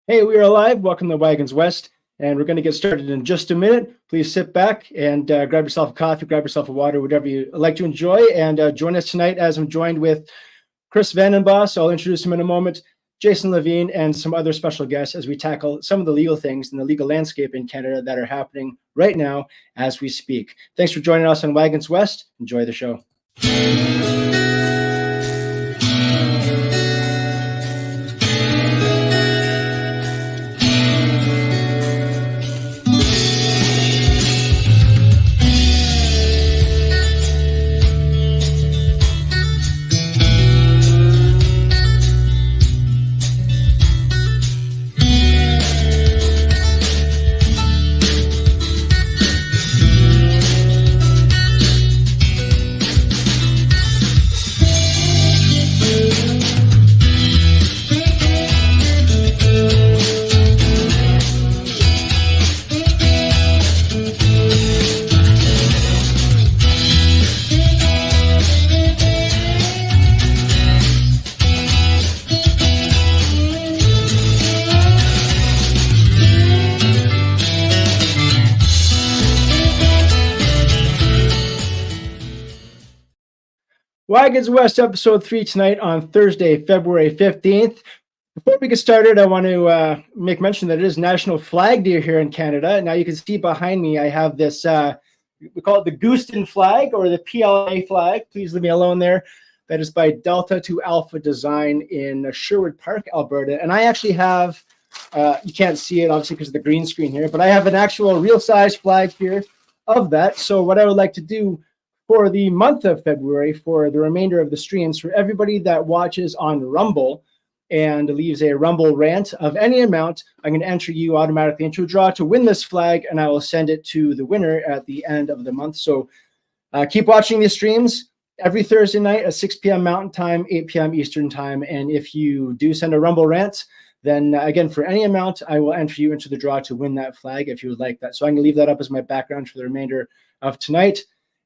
Hey, we are live. Welcome to Wagons West, and we're going to get started in just a minute. Please sit back and grab yourself a coffee, grab yourself a water, whatever you like to enjoy, and join us tonight as I'm joined with Chris Vandenbos. I'll introduce him in a moment, Jason Levine, and some other special guests as we tackle some of the legal things in the legal landscape in Canada that are happening right now as we speak. Thanks for joining us on Wagons West. Enjoy the show. Wagons West, episode 3 tonight on Thursday, February 15th. Before we get started, I want to make mention that it is National Flag Day here in Canada. Now you can see behind me, I have this, we call it the Gooston flag or the PLA flag. Please leave me alone there. That is by Delta to Alpha Design in Sherwood Park, Alberta. And I actually have, you can't see it obviously because of the green screen here, but I have an actual real size flag here of that. So what I would like to do for the month of February, for the remainder of the streams, for everybody that watches on Rumble and leaves a Rumble rant of any amount, I'm going to enter you automatically into a draw to win this flag, and I will send it to the winner at the end of the month. So keep watching these streams every Thursday night at 6 p.m. Mountain Time, 8 p.m. Eastern Time. And if you do send a Rumble rant, then again, for any amount, I will enter you into the draw to win that flag if you would like that. So I'm going to leave that up as my background for the remainder of tonight.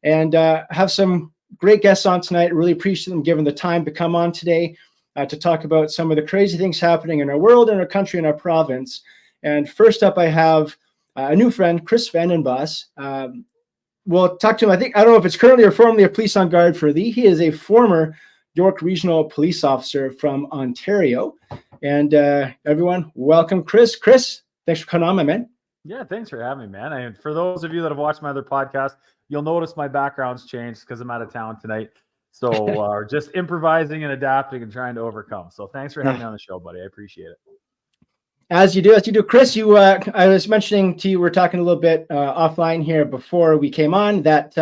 And have some great guests on tonight. Really appreciate them giving the time to come on today to talk about some of the crazy things happening in our world, in our country, in our province. And first up, I have a new friend, Chris Vandenbos. We'll talk to him. I don't know if it's currently or formerly a police on guard for thee. He is a former York Regional Police Officer from Ontario. And everyone, welcome, Chris. Chris, thanks for coming on, my man. Yeah, thanks for having me, man. And for those of you that have watched my other podcast, you'll notice my background's changed because I'm out of town tonight. So just improvising and adapting and trying to overcome. So thanks for having me on the show, buddy. I appreciate it. As you do. Chris, I was mentioning to you, we're talking a little bit offline here before we came on, that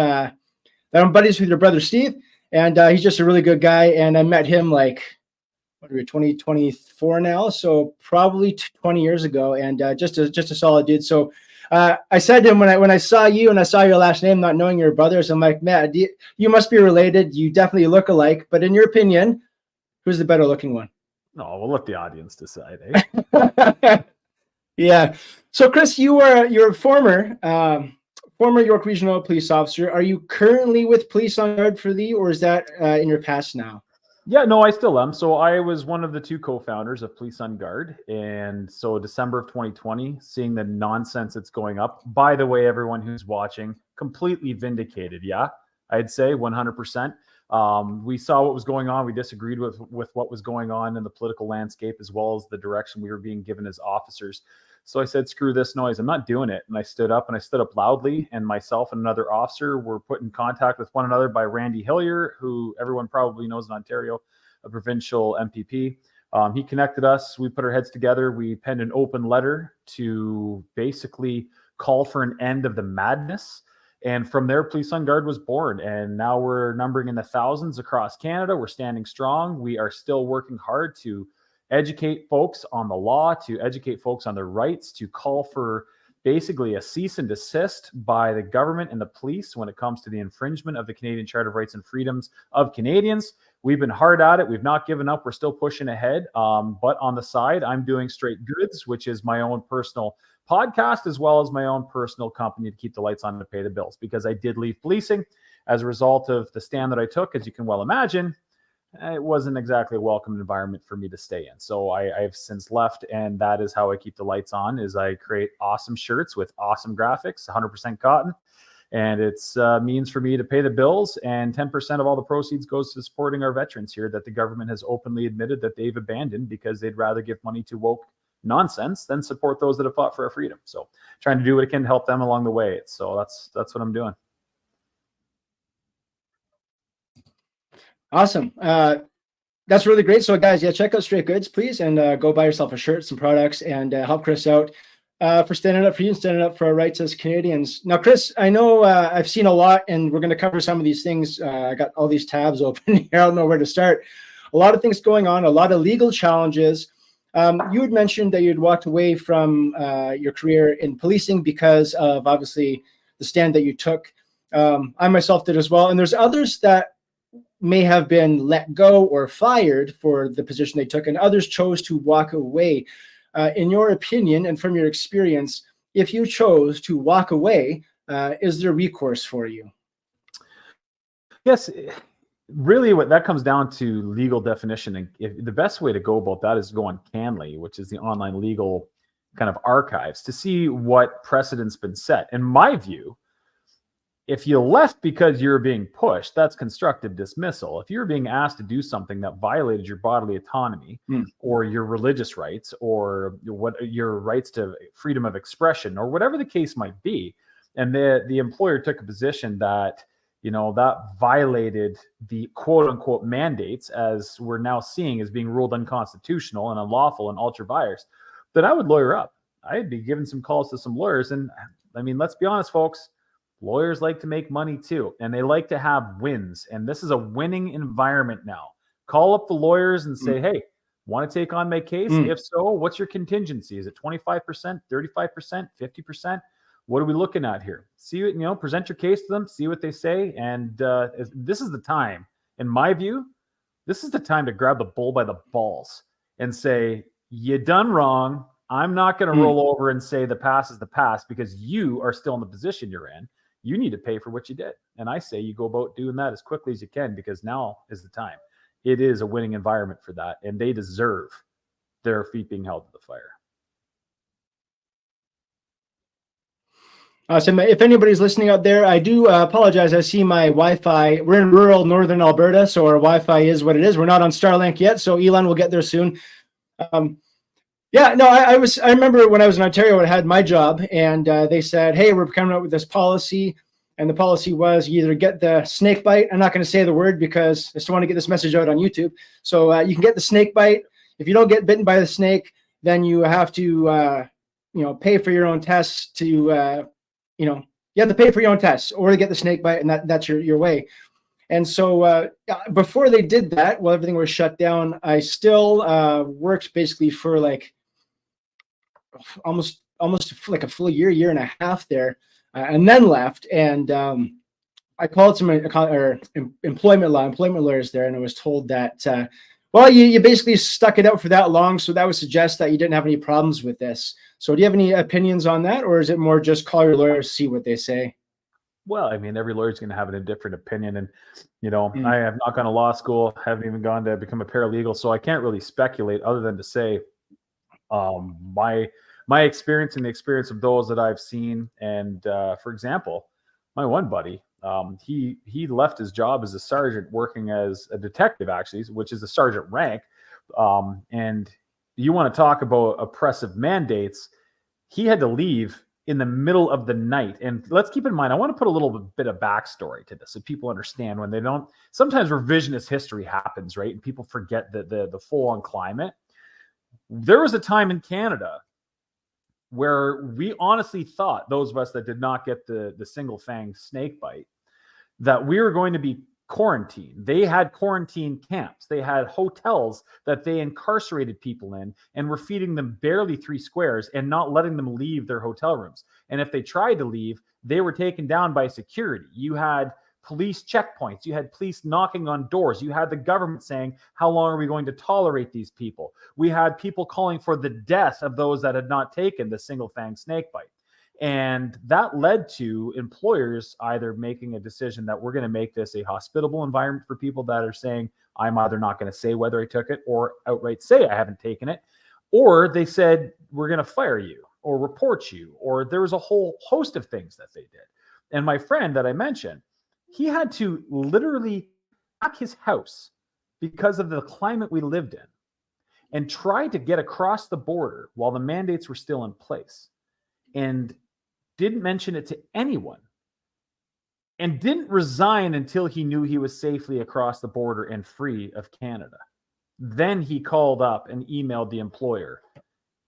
I'm buddies with your brother, Steve. And he's just a really good guy. And I met him like, what are we, 2024 now? So probably 20 years ago. And just a solid dude. So I said to him when I saw you and I saw your last name, not knowing your brothers, I'm like, man, you must be related. You definitely look alike. But in your opinion, who's the better looking one? No, we'll let the audience decide. Eh? Yeah. So, Chris, you're a former York Regional Police Officer. Are you currently with Police on Guard for thee, or is that in your past now? Yeah, no, I still am. So I was one of the two co-founders of Police on Guard. And so December of 2020, seeing the nonsense that's going up, by the way, everyone who's watching, completely vindicated. Yeah, I'd say 100%. We saw what was going on. We disagreed with what was going on in the political landscape, as well as the direction we were being given as officers. So I said, screw this noise. I'm not doing it. And I stood up loudly, and myself and another officer were put in contact with one another by Randy Hillier, who everyone probably knows in Ontario, a provincial MPP. He connected us. We put our heads together. We penned an open letter to basically call for an end of the madness. And from there, Police on Guard was born. And now we're numbering in the thousands across Canada. We're standing strong. We are still working hard to educate folks on the law, to educate folks on their rights, to call for basically a cease and desist by the government and the police when it comes to the infringement of the Canadian Charter of Rights and Freedoms of Canadians. We've been hard at it. We've not given up. We're still pushing ahead. But on the side, I'm doing Straight Goods, which is my own personal podcast, as well as my own personal company to keep the lights on to pay the bills, because I did leave policing as a result of the stand that I took. As you can well imagine, it wasn't exactly a welcome environment for me to stay in. So I've since left, and that is how I keep the lights on. Is I create awesome shirts with awesome graphics, 100% cotton, and it's means for me to pay the bills. And 10% of all the proceeds goes to supporting our veterans here that the government has openly admitted that they've abandoned because they'd rather give money to woke nonsense than support those that have fought for our freedom. So trying to do what I can to help them along the way. So that's what I'm doing. Awesome. That's really great. So guys, yeah, check out Straight Goods, please, and go buy yourself a shirt, some products, and help Chris out for standing up for you and standing up for our rights as Canadians. Now, Chris, I know I've seen a lot, and we're going to cover some of these things. I got all these tabs open here. I don't know where to start. A lot of things going on, a lot of legal challenges. You had mentioned that you'd walked away from your career in policing because of, obviously, the stand that you took. I myself did as well. And there's others that may have been let go or fired for the position they took, and others chose to walk away. In your opinion and from your experience, if you chose to walk away, is there recourse for you? Yes, really what that comes down to legal definition. And the best way to go about that is to go on CANLEY, which is the online legal kind of archives, to see what precedent's been set. In my view, if you left because you're being pushed, that's constructive dismissal. If you're being asked to do something that violated your bodily autonomy or your religious rights or what your rights to freedom of expression or whatever the case might be, and the employer took a position that, you know, that violated the quote unquote mandates, as we're now seeing as being ruled unconstitutional and unlawful and ultra vires, then I would lawyer up. I'd be giving some calls to some lawyers. And I mean, let's be honest, folks. Lawyers like to make money too, and they like to have wins. And this is a winning environment now. Call up the lawyers and say, hey, want to take on my case? If so, what's your contingency? Is it 25%, 35%, 50%? What are we looking at here? See, you know, present your case to them, see what they say. And this is the time, in my view, this is the time to grab the bull by the balls and say, you done wrong. I'm not going to roll over and say the past is the past because you are still in the position you're in. You need to pay for what you did. And I say you go about doing that as quickly as you can, because now is the time. It is a winning environment for that, and they deserve their feet being held to the fire. Awesome. If anybody's listening out there, I do apologize. I see my Wi-Fi. We're in rural northern Alberta, so our Wi-Fi is what it is. We're not on Starlink yet, so Elon will get there soon. Yeah, no, I remember when I was in Ontario, I had my job, and they said, hey, we're coming out with this policy. And the policy was you either get the snake bite. I'm not going to say the word because I still want to get this message out on YouTube. So you can get the snake bite. If you don't get bitten by the snake, then you have to, pay for your own tests to, you have to pay for your own tests or to get the snake bite, and that's your way. And so before they did that, while everything was shut down, I still worked basically for like almost like a full year and a half there, and then left. And I called some employment lawyers there, and I was told that, well, you basically stuck it out for that long, so that would suggest that you didn't have any problems with this. So do you have any opinions on that, or is it more just call your lawyers, see what they say? Well, I mean, every lawyer is going to have a different opinion. And, I have not gone to law school, haven't even gone to become a paralegal. So I can't really speculate other than to say my experience and the experience of those that I've seen. And for example, my one buddy, he left his job as a sergeant working as a detective, actually, which is a sergeant rank. And you want to talk about oppressive mandates. He had to leave in the middle of the night. And let's keep in mind, I want to put a little bit of backstory to this so people understand when they don't, sometimes revisionist history happens, right? And people forget the full on climate. There was a time in Canada where we honestly thought, those of us that did not get the single fang snake bite, that we were going to be quarantined. They had quarantine camps. They had hotels that they incarcerated people in and were feeding them barely 3 squares and not letting them leave their hotel rooms. And if they tried to leave, they were taken down by security. You had police checkpoints. You had police knocking on doors. You had the government saying, how long are we going to tolerate these people? We had people calling for the death of those that had not taken the single fang snake bite. And that led to employers either making a decision that we're going to make this a hospitable environment for people that are saying, I'm either not going to say whether I took it or outright say I haven't taken it. Or they said, we're going to fire you or report you. Or there was a whole host of things that they did. And my friend that I mentioned, he had to literally pack his house because of the climate we lived in and tried to get across the border while the mandates were still in place, and didn't mention it to anyone, and didn't resign until he knew he was safely across the border and free of Canada. Then he called up and emailed the employer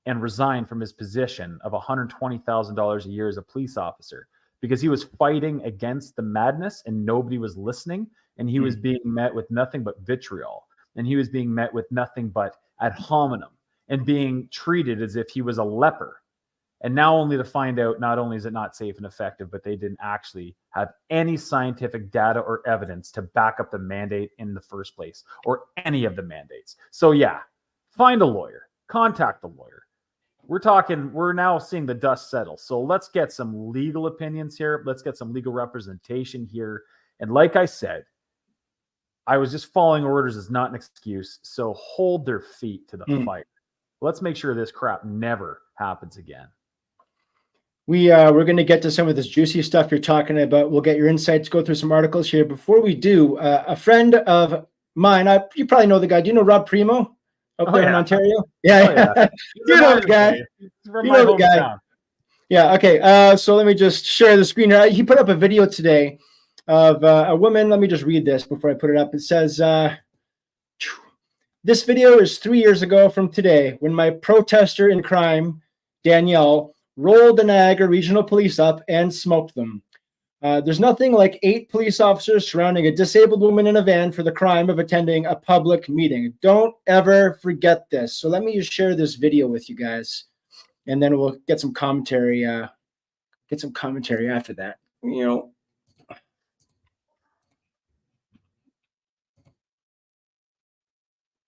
and resigned from his position of $120,000 a year as a police officer, because he was fighting against the madness and nobody was listening. And he was being met with nothing but vitriol. And he was being met with nothing but ad hominem and being treated as if he was a leper. And now only to find out, not only is it not safe and effective, but they didn't actually have any scientific data or evidence to back up the mandate in the first place, or any of the mandates. So yeah, find a lawyer, contact the lawyer. We're now seeing the dust settle. So let's get some legal opinions here. Let's get some legal representation here. And like I said, I was just following orders is not an excuse. So hold their feet to the fire. Let's make sure this crap never happens again. We're going to get to some of this juicy stuff you're talking about. We'll get your insights, go through some articles here. Before we do, a friend of mine, you probably know the guy. Do you know Rob Primo up there in Ontario? Yeah. You know the guy. From my hometown. Yeah, okay. So let me just share the screen here. He put up a video today of a woman. Let me just read this before I put it up. It says, this video is 3 years ago from today when my protester in crime, Danielle, rolled the Niagara Regional Police up and smoked them. There's nothing like 8 police officers surrounding a disabled woman in a van for the crime of attending a public meeting. Don't ever forget this. So let me just share this video with you guys, and then we'll get some commentary. After that.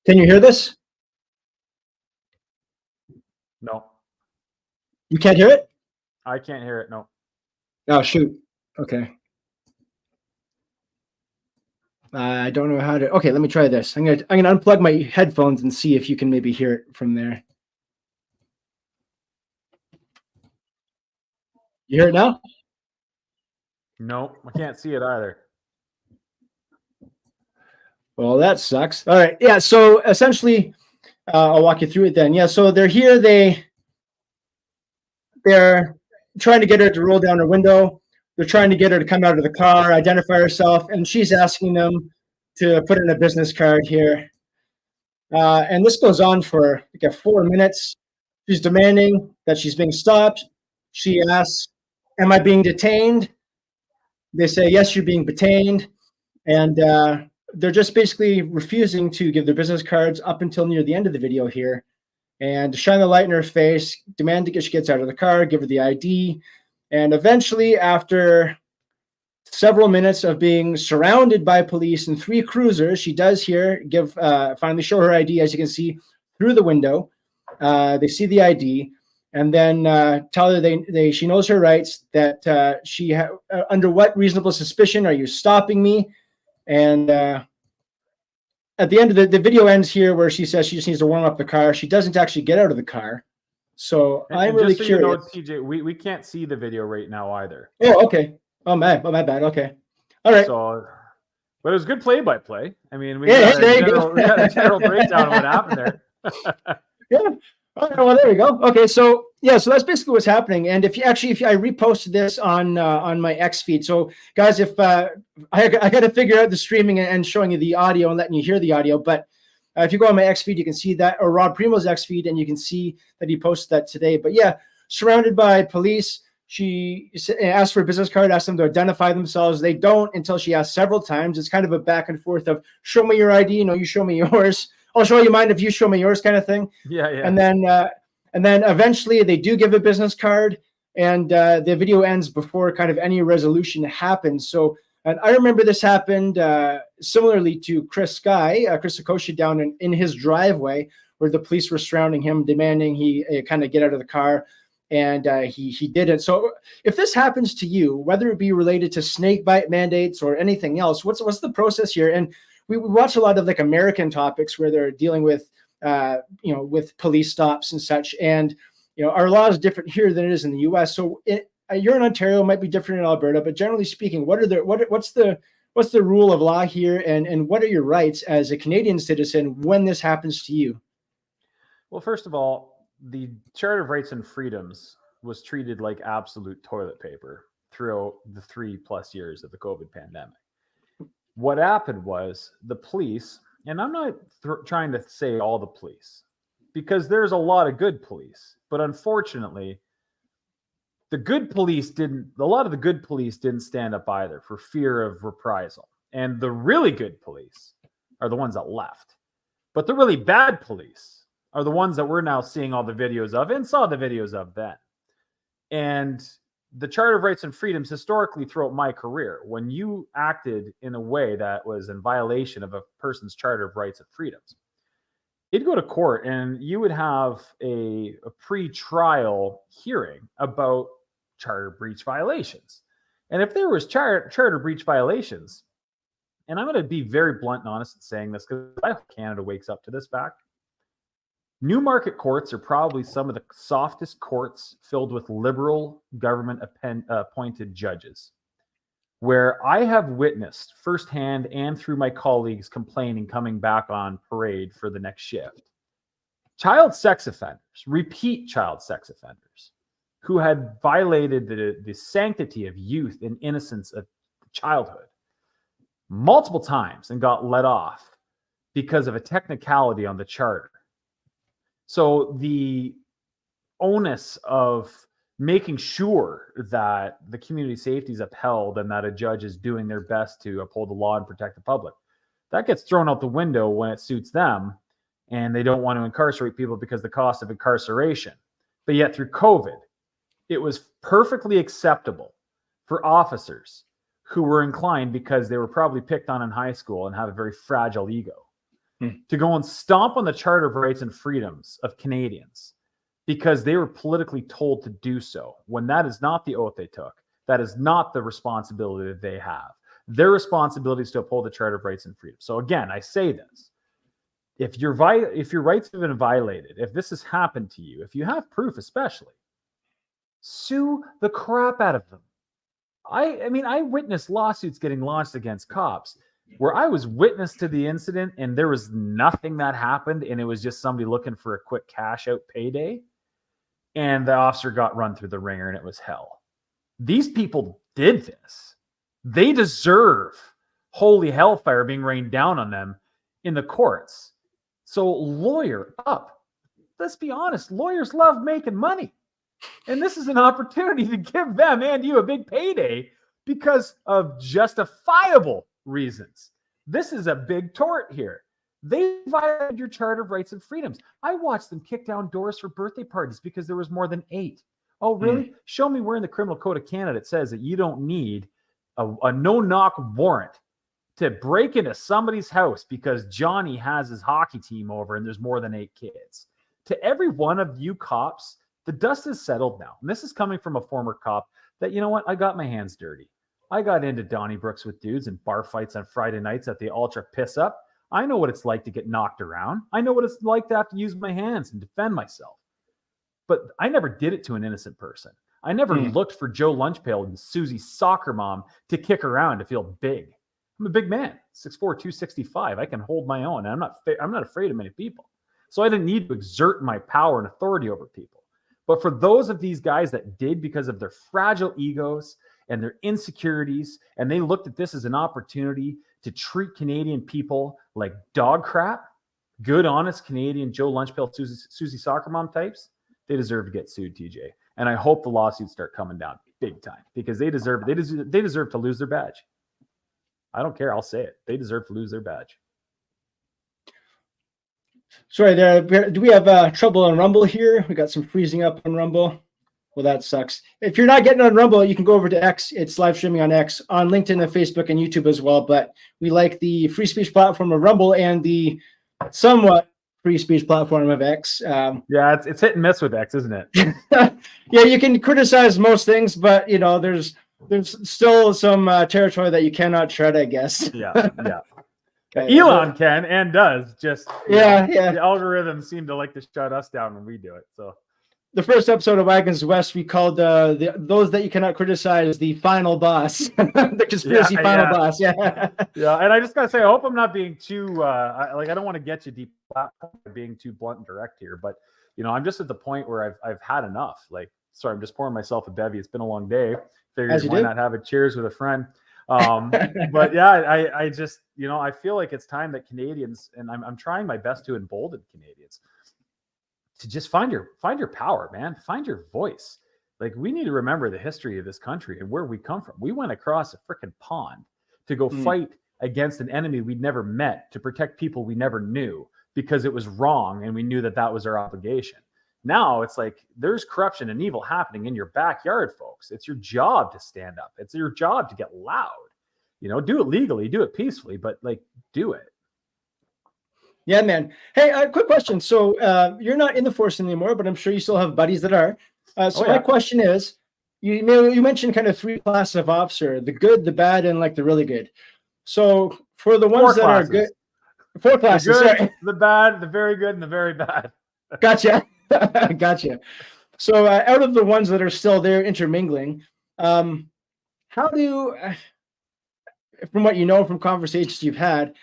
Can you hear this? No. You can't hear it? I can't hear it, no. Oh, shoot. Okay. I don't know how to. Okay, let me try this. I'm gonna unplug my headphones and see if you can maybe hear it from there. You hear it now? No, I can't see it either. Well, that sucks. All right. Yeah. So essentially, I'll walk you through it then. Yeah. So they're here. They're trying to get her to roll down her window. They're trying to get her to come out of the car, identify herself, and she's asking them to put in a business card here. And this goes on for like 4 minutes. She's demanding that she's being stopped. She asks, "Am I being detained?" They say, "Yes, you're being detained." And they're just basically refusing to give their business cards up until near the end of the video here, and shine the light in her face, demand that she gets out of the car, give her the ID. And eventually, after several minutes of being surrounded by police and 3 cruisers, she does here finally show her ID, as you can see through the window. They see the ID, and then tell her she knows her rights, that under what reasonable suspicion are you stopping me? And at the end of the video ends here where she says she just needs to warm up the car. She doesn't actually get out of the car. So I'm really curious. TJ, we can't see the video right now either. Oh, okay. Oh, my bad. Okay. All right. So, but it was good play-by-play. I mean, we got a general breakdown of what happened there. Yeah. All right, well, there we go. Okay, so so that's basically what's happening. And if I reposted this on my X feed. So guys, if I got to figure out the streaming and showing you the audio and letting you hear the audio, but if you go on my X feed, you can see that, or Rob Primo's X feed, and you can see that he posted that today. But yeah, surrounded by police. She asked for a business card, asked them to identify themselves. They don't until she asks several times. It's kind of a back and forth of, show me your ID, you show me yours. I'll show you mine if you show me yours, kind of thing. Yeah. And then eventually they do give a business card, and the video ends before kind of any resolution happens. So, and I remember this happened similarly to Chris Sakosha down in his driveway, where the police were surrounding him, demanding he kind of get out of the car. and he didn't. So if this happens to you, whether it be related to snake bite mandates or anything else, what's the process here? And we watch a lot of like American topics where they're dealing with with police stops and such, and our law is different here than it is in the US. So you're in Ontario, might be different in Alberta, but generally speaking, what's the rule of law here, and what are your rights as a Canadian citizen when this happens to you? Well, first of all, the Charter of Rights and Freedoms was treated like absolute toilet paper throughout the 3+ years of the COVID pandemic. What happened was the police, and I'm not trying to say all the police, because there's a lot of good police, but unfortunately, a lot of the good police didn't stand up either for fear of reprisal. And the really good police are the ones that left. But the really bad police are the ones that we're now seeing all the videos of and saw the videos of then. And the Charter of Rights and Freedoms historically throughout my career, when you acted in a way that was in violation of a person's Charter of Rights and Freedoms, you'd go to court and you would have a pre-trial hearing about charter breach violations. And if there was charter breach violations, and I'm going to be very blunt and honest in saying this because I hope Canada wakes up to this fact, Newmarket courts are probably some of the softest courts filled with liberal government appointed judges, where I have witnessed firsthand and through my colleagues complaining coming back on parade for the next shift. Child sex offenders, repeat child sex offenders, who had violated the sanctity of youth and innocence of childhood multiple times and got let off because of a technicality on the charter. So the onus of making sure that the community safety is upheld and that a judge is doing their best to uphold the law and protect the public, that gets thrown out the window when it suits them and they don't want to incarcerate people because of the cost of incarceration. But yet through COVID, it was perfectly acceptable for officers who were inclined, because they were probably picked on in high school and have a very fragile ego, to go and stomp on the Charter of Rights and Freedoms of Canadians because they were politically told to do so, when that is not the oath they took. That is not the responsibility that they have. Their responsibility is to uphold the Charter of Rights and Freedoms. So again, I say this. If your rights have been violated, if this has happened to you, if you have proof especially, sue the crap out of them. I witnessed lawsuits getting launched against cops where I was witness to the incident and there was nothing that happened and it was just somebody looking for a quick cash out payday and the officer got run through the ringer and it was hell. These people did this. They deserve holy hellfire being rained down on them in the courts. So lawyer up. Let's be honest, lawyers love making money. And this is an opportunity to give them and you a big payday because of justifiable reasons. This is a big tort here. They violated your Charter of Rights and Freedoms. I watched them kick down doors for birthday parties because there was more than 8. Oh, really? Show me where in the Criminal Code of Canada it says that you don't need a no-knock warrant to break into somebody's house because Johnny has his hockey team over and there's more than 8 kids. To every one of you cops, the dust is settled now. And this is coming from a former cop that, you know what? I got my hands dirty. I got into Donnybrooks with dudes and bar fights on Friday nights at the Ultra Piss Up. I know what it's like to get knocked around. I know what it's like to have to use my hands and defend myself. But I never did it to an innocent person. I never looked for Joe Lunchpail and Susie's soccer mom to kick around to feel big. I'm a big man, 6'4", 265. I can hold my own. And I'm not afraid of many people. So I didn't need to exert my power and authority over people. But for those of these guys that did because of their fragile egos and their insecurities, and they looked at this as an opportunity to treat Canadian people like dog crap, good, honest Canadian Joe Lunchpail, Susie soccer mom types, they deserve to get sued, TJ. And I hope the lawsuits start coming down big time because they deserve to lose their badge. I don't care. I'll say it. They deserve to lose their badge. Sorry, do we have trouble on Rumble here? We got some freezing up on Rumble. Well, that sucks. If you're not getting on Rumble, you can go over to X. It's live streaming on X, on LinkedIn and Facebook and YouTube as well. But we like the free speech platform of Rumble and the somewhat free speech platform of X. Yeah, it's hit and miss with X, isn't it? Yeah, you can criticize most things, but there's still some territory that you cannot tread, I guess. Yeah. Elon can and does, just yeah. The algorithms seem to like to shut us down when we do it. So the first episode of Wagons West, we called those that you cannot criticize the final boss, the conspiracy final boss. Yeah. And I just gotta say, I hope I'm not being too I don't want to get you deep being too blunt and direct here, but I'm just at the point where I've had enough. Like, sorry, I'm just pouring myself a bevy. It's been a long day. Figured why not have a cheers with a friend. But yeah, I just I feel like it's time that Canadians, and I'm trying my best to embolden Canadians, to just find your power, man. Find your voice. Like, we need to remember the history of this country and where we come from. We went across a freaking pond to go fight against an enemy we'd never met, to protect people we never knew, because it was wrong and we knew that was our obligation. Now it's like there's corruption and evil happening in your backyard, folks. It's your job to stand up. It's your job to get loud. Do it legally, do it peacefully, but do it. Yeah, man. Hey, quick question. So you're not in the force anymore, but I'm sure you still have buddies that are. My question is, you mentioned kind of 3 classes of officer: the good, the bad, and the really good. So for the ones that are good, 4 classes. The good, sorry. The bad, the very good, and the very bad. Gotcha. So out of the ones that are still there intermingling, how do, from what you know from conversations you've had,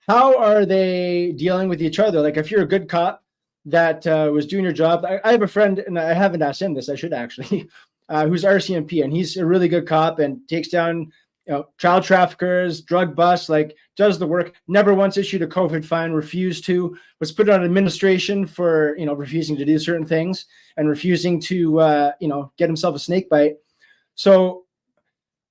how are they dealing with each other? Like, if you're a good cop that was doing your job, I have a friend, and I haven't asked him this, I should actually, who's RCMP, and he's a really good cop and takes down child traffickers, drug busts, does the work, never once issued a COVID fine, refused to, was put on administration for, refusing to do certain things and refusing to, get himself a snake bite. So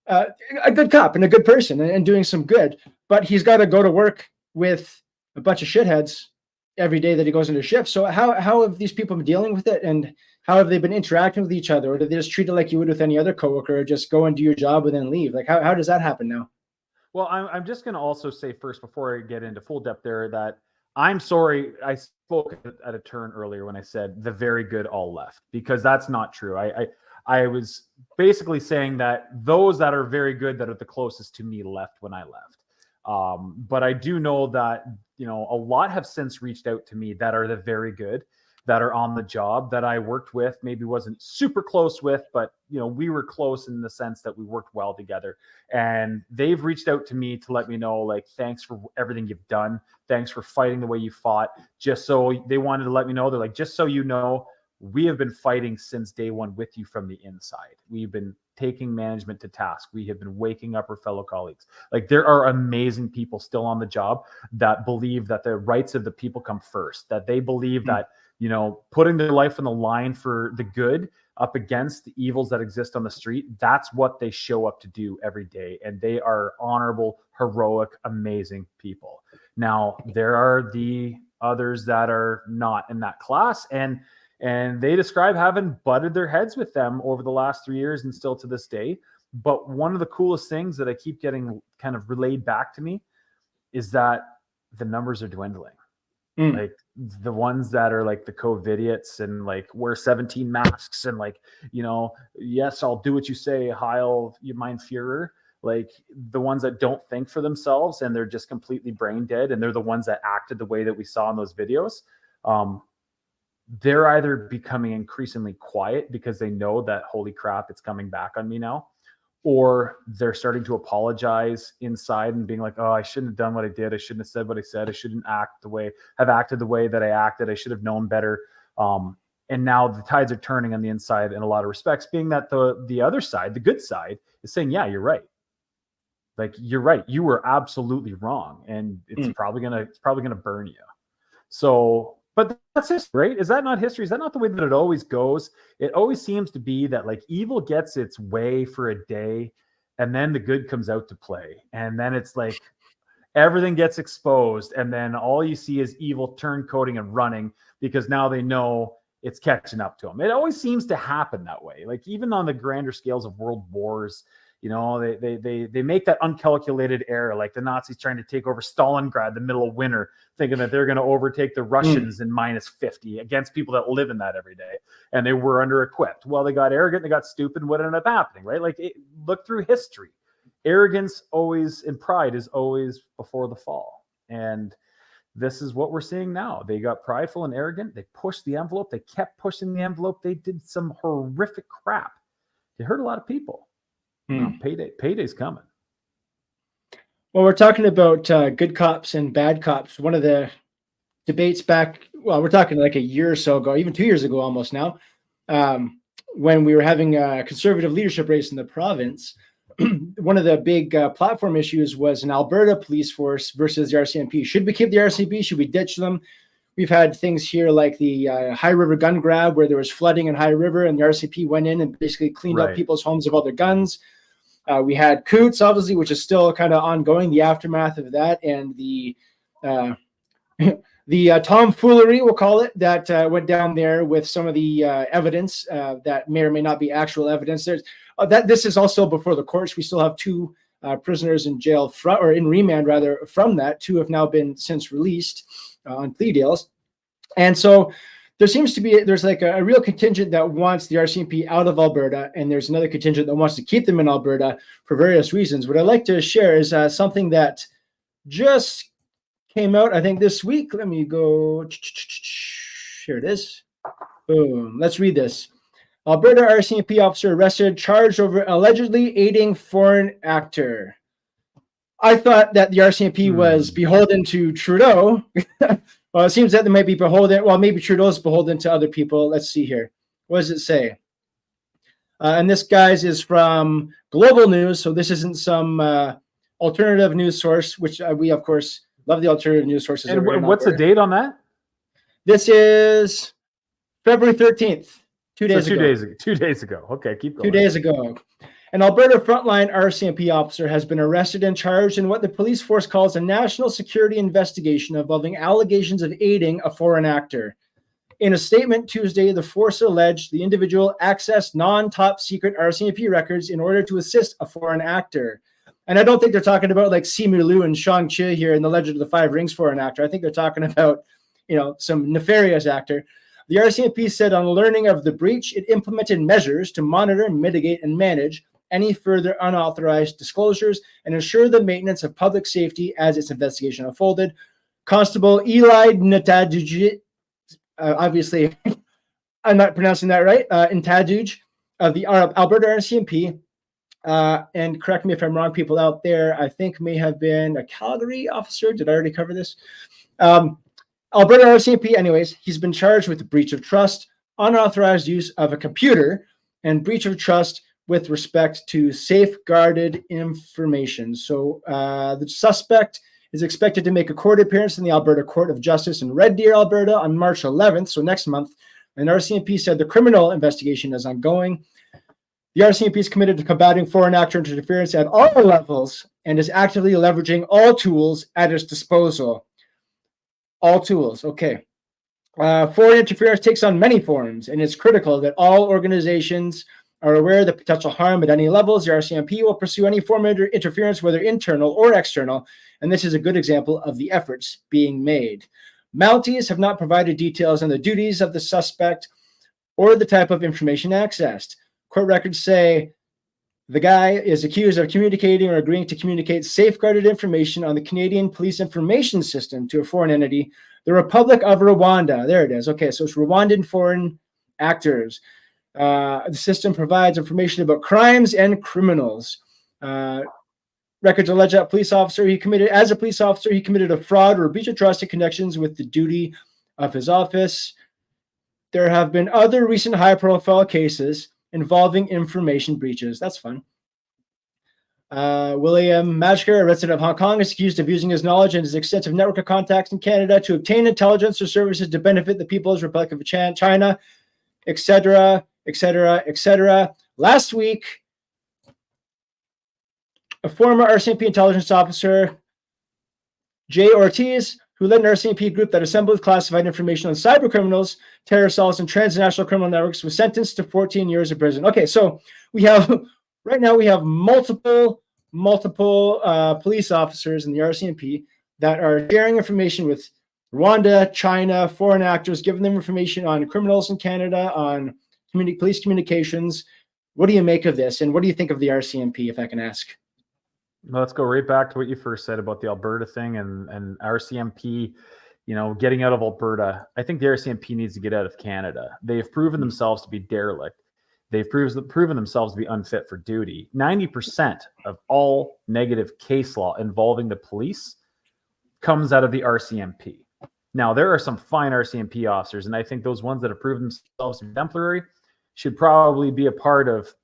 a good cop and a good person and doing some good, but he's got to go to work with a bunch of shitheads every day that he goes into shift. So how have these people been dealing with it, and how have they been interacting with each other? Or do they just treat it like you would with any other coworker, or just go and do your job and then leave? How does that happen now? Well, I'm just going to also say first, before I get into full depth there, that I'm sorry I spoke at a turn earlier when I said the very good all left, because that's not true. I was basically saying that those that are very good, that are the closest to me, left when I left. But I do know that, a lot have since reached out to me that are the very good, that are on the job, that I worked with, maybe wasn't super close with, but, we were close in the sense that we worked well together. And they've reached out to me to let me know, thanks for everything you've done. Thanks for fighting the way you fought. Just so they wanted to let me know, they're like, just so you know, we have been fighting since day one with you from the inside. We've been taking management to task. We have been waking up our fellow colleagues. There are amazing people still on the job that believe that the rights of the people come first, that they believe that, putting their life on the line for the good up against the evils that exist on the street, that's what they show up to do every day. And they are honorable, heroic, amazing people. Now, there are the others that are not in that class, and they describe having butted their heads with them over the last 3 years and still to this day. But one of the coolest things that I keep getting kind of relayed back to me is that the numbers are dwindling. The ones that are the COVIDiots and wear 17 masks and yes, I'll do what you say, Heil, you mein Führer. The ones that don't think for themselves and they're just completely brain dead, and they're the ones that acted the way that we saw in those videos. They're either becoming increasingly quiet because they know that, holy crap, it's coming back on me now, or they're starting to apologize inside and being like, oh, I shouldn't have done what I did. I shouldn't have said what I said. I shouldn't have acted the way that I acted. I should have known better. And now the tides are turning on the inside in a lot of respects, being that the other side, the good side, is saying, yeah, you're right. You're right. You were absolutely wrong. And it's probably gonna burn you. So, but that's history, right? Is that not history? Is that not the way that it always goes? It always seems to be that evil gets its way for a day, and then the good comes out to play. And then it's everything gets exposed, and then all you see is evil turncoating and running, because now they know it's catching up to them. It always seems to happen that way. Even on the grander scales of world wars, You know, they make that uncalculated error, like the Nazis trying to take over Stalingrad the middle of winter, thinking that they're going to overtake the Russians in -50 against people that live in that every day, and they were under-equipped. Well, they got arrogant, they got stupid, and what ended up happening, right? Like, look through history. Arrogance always, and pride is always before the fall. And this is what we're seeing now. They got prideful and arrogant. They pushed the envelope. They kept pushing the envelope. They did some horrific crap. It hurt a lot of people. Payday's coming. Well, we're talking about good cops and bad cops. One of the debates back, well, we're talking like a year or so ago, even 2 years ago almost now, when we were having a conservative leadership race in the province. One of the big platform issues was an Alberta police force versus the RCMP. Should we keep the RCMP? Should we ditch them? We've had things here like the High River gun grab, where there was flooding in High River and the RCMP went in and basically cleaned up people's homes of all their guns. We had Coots, obviously, which is still kind of ongoing, the aftermath of that, and the tomfoolery, we'll call it, that went down there with some of the evidence that may or may not be actual evidence. There's this is also before the courts. We still have 2 prisoners in jail or in remand rather from that. 2 have now been since released on plea deals, and so there seems to be like a real contingent that wants the RCMP out of Alberta, and there's another contingent that wants to keep them in Alberta for various reasons. What I'd like to share is something that just came out, I think, this week. Let me go. Here it is. Boom. Let's read this. Alberta RCMP officer arrested, charged over allegedly aiding foreign actor. I thought that the RCMP was beholden to Trudeau. Well, it seems that they might be beholden. Well, maybe Trudeau's beholden to other people. Let's see here. What does it say? And this, guys, is from Global News. So this isn't some alternative news source, which we, of course, love the alternative news sources. And what's the date on that? This is February 13th. 2 days ago. 2 days ago. Okay, keep going. 2 days ago. An Alberta frontline RCMP officer has been arrested and charged in what the police force calls a national security investigation involving allegations of aiding a foreign actor. In a statement Tuesday, the force alleged the individual accessed non-top secret RCMP records in order to assist a foreign actor. And I don't think they're talking about like Simu Liu and Shang-Chi here in the Legend of the Five Rings foreign actor. I think they're talking about, some nefarious actor. The RCMP said on learning of the breach, it implemented measures to monitor, mitigate, and manage any further unauthorized disclosures and ensure the maintenance of public safety as its investigation unfolded. Constable Eli Ntaduje, obviously, I'm not pronouncing that right, Ntaduje of the Alberta RCMP, and correct me if I'm wrong, people out there, I think may have been a Calgary officer. Did I already cover this? Alberta RCMP, anyways, he's been charged with breach of trust, unauthorized use of a computer, and breach of trust with respect to safeguarded information. So the suspect is expected to make a court appearance in the Alberta Court of Justice in Red Deer, Alberta on March 11th, so next month. And RCMP said the criminal investigation is ongoing. The RCMP is committed to combating foreign actor interference at all levels and is actively leveraging all tools at its disposal. All tools, okay. Foreign interference takes on many forms, and it's critical that all organizations are aware of the potential harm at any levels. The RCMP will pursue any form of interference, whether internal or external, and this is a good example of the efforts being made. Mounties have not provided details on the duties of the suspect or the type of information accessed. Court records say the guy is accused of communicating or agreeing to communicate safeguarded information on the Canadian Police Information System to a foreign entity, the Republic of Rwanda. There it is. Okay, so it's Rwandan foreign actors. The system provides information about crimes and criminals. Records allege that as a police officer, he committed a fraud or breach of trust in connections with the duty of his office. There have been other recent high-profile cases involving information breaches. That's fun. William Majker, a resident of Hong Kong, is accused of using his knowledge and his extensive network of contacts in Canada to obtain intelligence or services to benefit the People's Republic of China, etc., etc., etc. Last week, a former RCMP intelligence officer, Jay Ortiz, who led an RCMP group that assembled classified information on cyber criminals, terror cells, and transnational criminal networks, was sentenced to 14 years of prison. Okay, so we have right now we have multiple police officers in the RCMP that are sharing information with Rwanda, China, foreign actors, giving them information on criminals in Canada, on police communications. What do you make of this? And what do you think of the RCMP, if I can ask? Let's go right back to what you first said about the Alberta thing and RCMP, getting out of Alberta. I think the RCMP needs to get out of Canada. They've proven themselves to be derelict. They've proven themselves to be unfit for duty. 90% of all negative case law involving the police comes out of the RCMP. Now, there are some fine RCMP officers, and I think those ones that have proven themselves exemplary should probably be a part of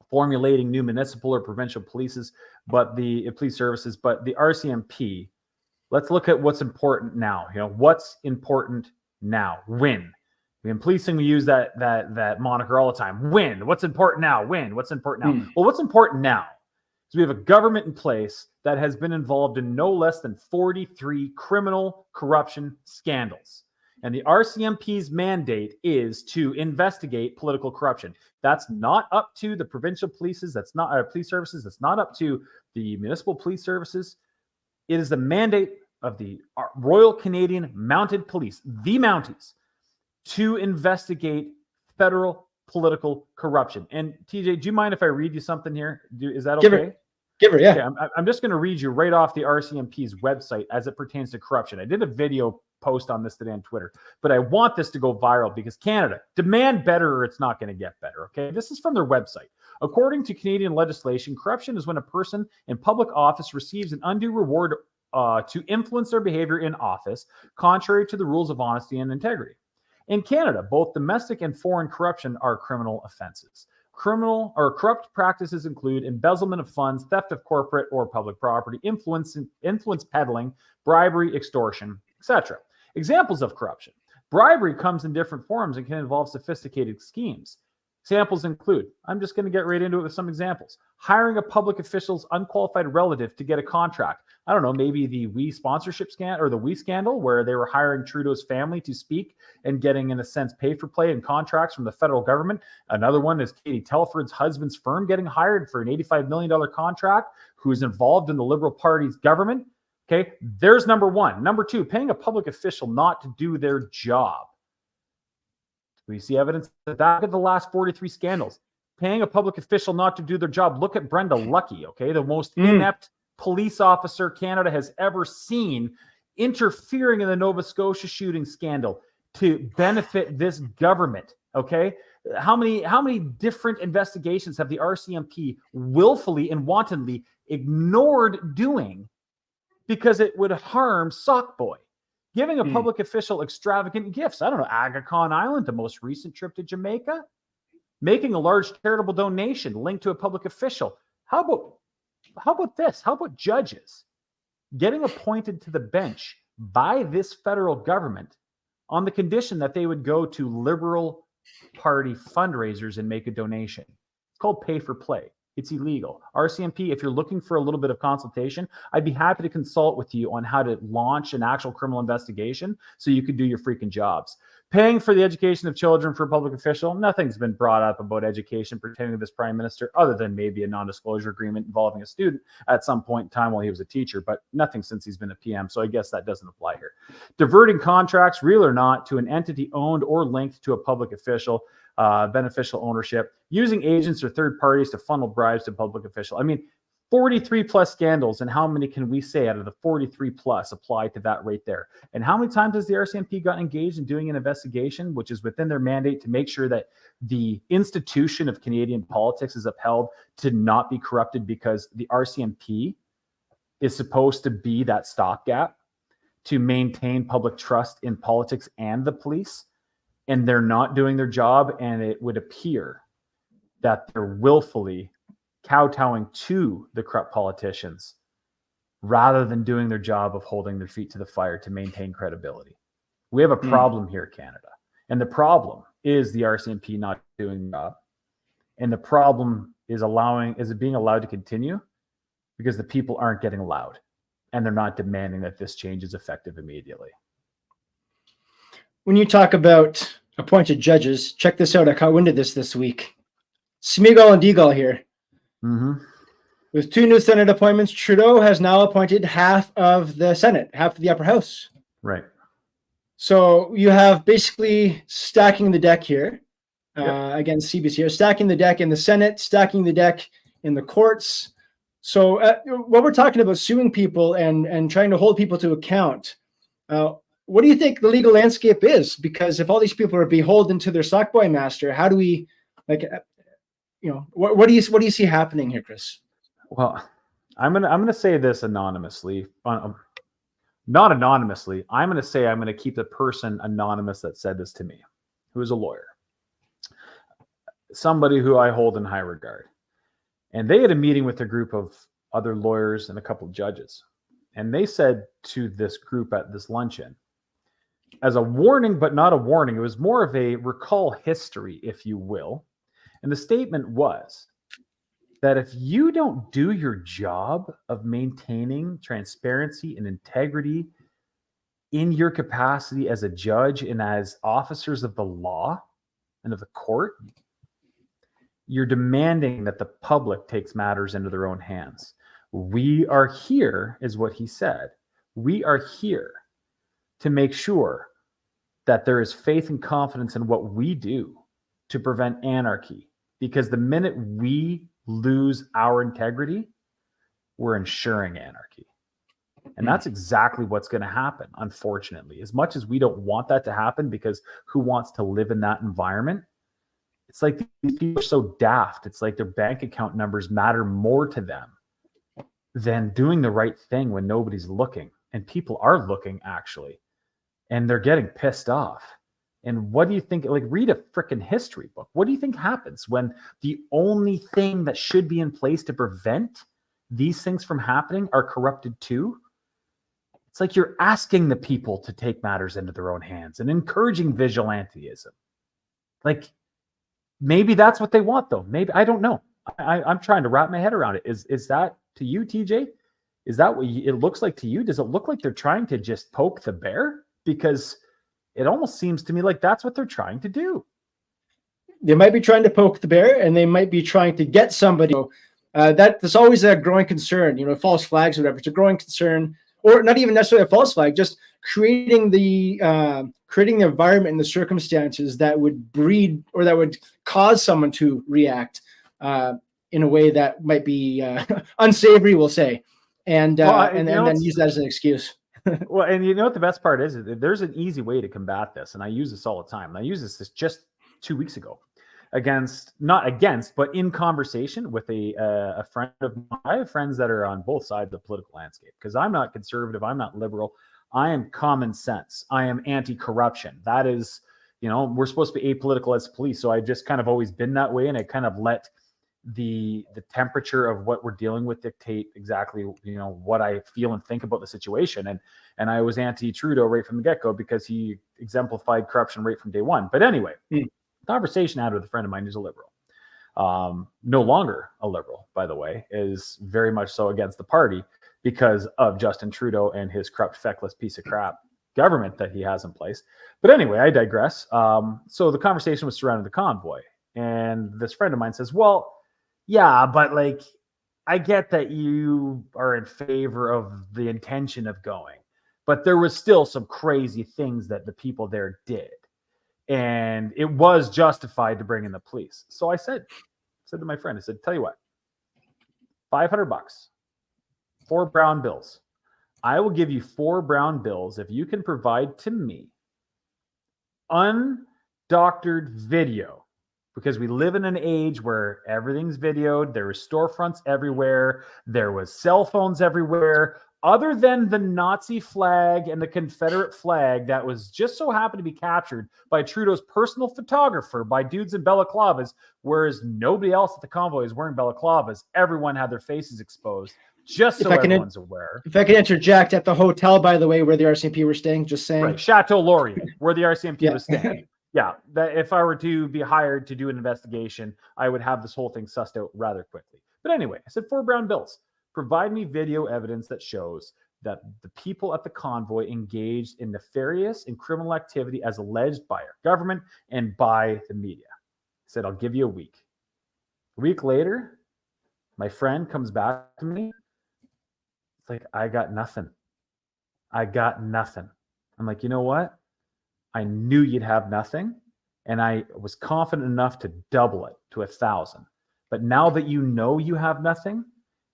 formulating new municipal or provincial police services. But the RCMP, let's look at what's important now. What's important now? Win. In policing, we use that moniker all the time. Win. What's important now? Win. What's important now? Well, what's important now is we have a government in place that has been involved in no less than 43 criminal corruption scandals. And the RCMP's mandate is to investigate political corruption. That's not up to the provincial polices. That's not police services. That's not up to the municipal police services. It is the mandate of the Royal Canadian Mounted Police, the Mounties, to investigate federal political corruption. And TJ, do you mind if I read you something here? Is that okay? Give her, yeah. Okay, I'm just going to read you right off the RCMP's website as it pertains to corruption. I did a video post on this today on Twitter, but I want this to go viral because Canada, demand better or it's not going to get better, okay? This is from their website. According to Canadian legislation, corruption is when a person in public office receives an undue reward to influence their behavior in office, contrary to the rules of honesty and integrity. In Canada, both domestic and foreign corruption are criminal offenses. Criminal or corrupt practices include embezzlement of funds, theft of corporate or public property, influence peddling, bribery, extortion, etc. Examples of corruption. Bribery comes in different forms and can involve sophisticated schemes. Examples include, I'm just going to get right into it with some examples. Hiring a public official's unqualified relative to get a contract. I don't know, maybe the We sponsorship scandal or the We scandal, where they were hiring Trudeau's family to speak and getting, in a sense, pay for play and contracts from the federal government. Another one is Katie Telford's husband's firm getting hired for an $85 million contract, who is involved in the Liberal Party's government. Okay, there's number one. Number two, paying a public official not to do their job. We see evidence of that in the last 43 scandals. Paying a public official not to do their job. Look at Brenda Lucki, okay, the most inept police officer Canada has ever seen, interfering in the Nova Scotia shooting scandal to benefit this government, okay? How many different investigations have the RCMP willfully and wantonly ignored doing because it would harm Sock Boy? Giving a public official extravagant gifts. I don't know, Aga Khan Island, the most recent trip to Jamaica. Making a large charitable donation linked to a public official. How about this? How about judges getting appointed to the bench by this federal government on the condition that they would go to Liberal Party fundraisers and make a donation? It's called pay for play. It's illegal. RCMP, if you're looking for a little bit of consultation, I'd be happy to consult with you on how to launch an actual criminal investigation so you could do your freaking jobs. Paying for the education of children for a public official, nothing's been brought up about education pertaining to this prime minister, other than maybe a non-disclosure agreement involving a student at some point in time while he was a teacher, but nothing since he's been a PM, so I guess that doesn't apply here. Diverting contracts, real or not, to an entity owned or linked to a public official, beneficial ownership, using agents or third parties to funnel bribes to public official. I mean, 43 plus scandals, and how many can we say out of the 43 plus apply to that right there? And how many times has the RCMP gotten engaged in doing an investigation, which is within their mandate, to make sure that the institution of Canadian politics is upheld to not be corrupted, because the RCMP is supposed to be that stopgap to maintain public trust in politics and the police, and they're not doing their job, and it would appear that they're willfully kowtowing to the corrupt politicians rather than doing their job of holding their feet to the fire to maintain credibility. We have a problem here, Canada. And the problem is the RCMP not doing the job. And the problem is it being allowed to continue because the people aren't getting loud and they're not demanding that this change is effective immediately. When you talk about appointed judges, check this out. I caught wind of this week. Smeagol and Deagle here. Mm-hmm. With 2 new Senate appointments, Trudeau has now appointed half of the Senate, half of the upper house. Right. So you have basically stacking the deck here against CBC. You're stacking the deck in the Senate, stacking the deck in the courts. So when we're talking about suing people and trying to hold people to account, what do you think the legal landscape is? Because if all these people are beholden to their sockboy master, how do we, what do you see happening here, Chris? Well, I'm gonna say this anonymously. Not anonymously. I'm gonna keep the person anonymous that said this to me, who is a lawyer, somebody who I hold in high regard. And they had a meeting with a group of other lawyers and a couple of judges. And they said to this group at this luncheon, as a warning, but not a warning, it was more of a recall history, if you will. And the statement was that if you don't do your job of maintaining transparency and integrity in your capacity as a judge and as officers of the law and of the court, you're demanding that the public takes matters into their own hands. We are here, is what he said. We are here to make sure that there is faith and confidence in what we do to prevent anarchy. Because the minute we lose our integrity, we're ensuring anarchy. And that's exactly what's going to happen, unfortunately. As much as we don't want that to happen, because who wants to live in that environment? It's like these people are so daft. It's like their bank account numbers matter more to them than doing the right thing when nobody's looking. And people are looking, actually. And they're getting pissed off. And what do you think? Like, read a freaking history book. What do you think happens when the only thing that should be in place to prevent these things from happening are corrupted too? It's like you're asking the people to take matters into their own hands and encouraging vigilantism. Like, maybe that's what they want, though. Maybe, I don't know. I'm trying to wrap my head around it. Is that to you, TJ? Is that what it looks like to you? Does it look like they're trying to just poke the bear? Because it almost seems to me like that's what they're trying to do. They might be trying to poke the bear, and they might be trying to get somebody. That's always a growing concern. False flags, or whatever. It's a growing concern, or not even necessarily a false flag. Just creating the environment and the circumstances that would breed or that would cause someone to react in a way that might be unsavory, we'll say, and then use that as an excuse. Well, and you know what the best part is? There's an easy way to combat this, and I use this all the time. And I used this just 2 weeks ago, but in conversation with a friend of mine. I have friends that are on both sides of the political landscape, because I'm not conservative, I'm not liberal. I am common sense. I am anti-corruption. That is, we're supposed to be apolitical as police, so I've just kind of always been that way, and I kind of let the temperature of what we're dealing with dictate exactly what I feel and think about the situation. And I was anti-Trudeau right from the get-go because he exemplified corruption right from day one. But anyway, conversation I had with a friend of mine who's a liberal, no longer a liberal, by the way, is very much so against the party because of Justin Trudeau and his corrupt, feckless piece of crap government that he has in place. But anyway, I digress. So the conversation was surrounding the convoy, and this friend of mine says, well, yeah, but like, I get that you are in favor of the intention of going, but there was still some crazy things that the people there did, and it was justified to bring in the police. So I said to my friend, I said, tell you what, $500, 4 brown bills. I will give you 4 brown bills if you can provide to me undoctored video. Because we live in an age where everything's videoed. There were storefronts everywhere. There was cell phones everywhere. Other than the Nazi flag and the Confederate flag that was just so happened to be captured by Trudeau's personal photographer by dudes in balaclavas, whereas nobody else at the convoy is wearing balaclavas. Everyone had their faces exposed, just so everyone's aware. If I can interject, at the hotel, by the way, where the RCMP were staying, just saying. Right, Chateau Laurier, where the RCMP was staying. Yeah, that if I were to be hired to do an investigation, I would have this whole thing sussed out rather quickly. But anyway, I said 4 brown bills. Provide me video evidence that shows that the people at the convoy engaged in nefarious and criminal activity as alleged by our government and by the media. I said, I'll give you a week. A week later, My friend comes back to me. It's like, I got nothing. I got nothing. I'm like, you know what? I knew you'd have nothing. And I was confident enough to double it to 1,000. But now that you know you have nothing,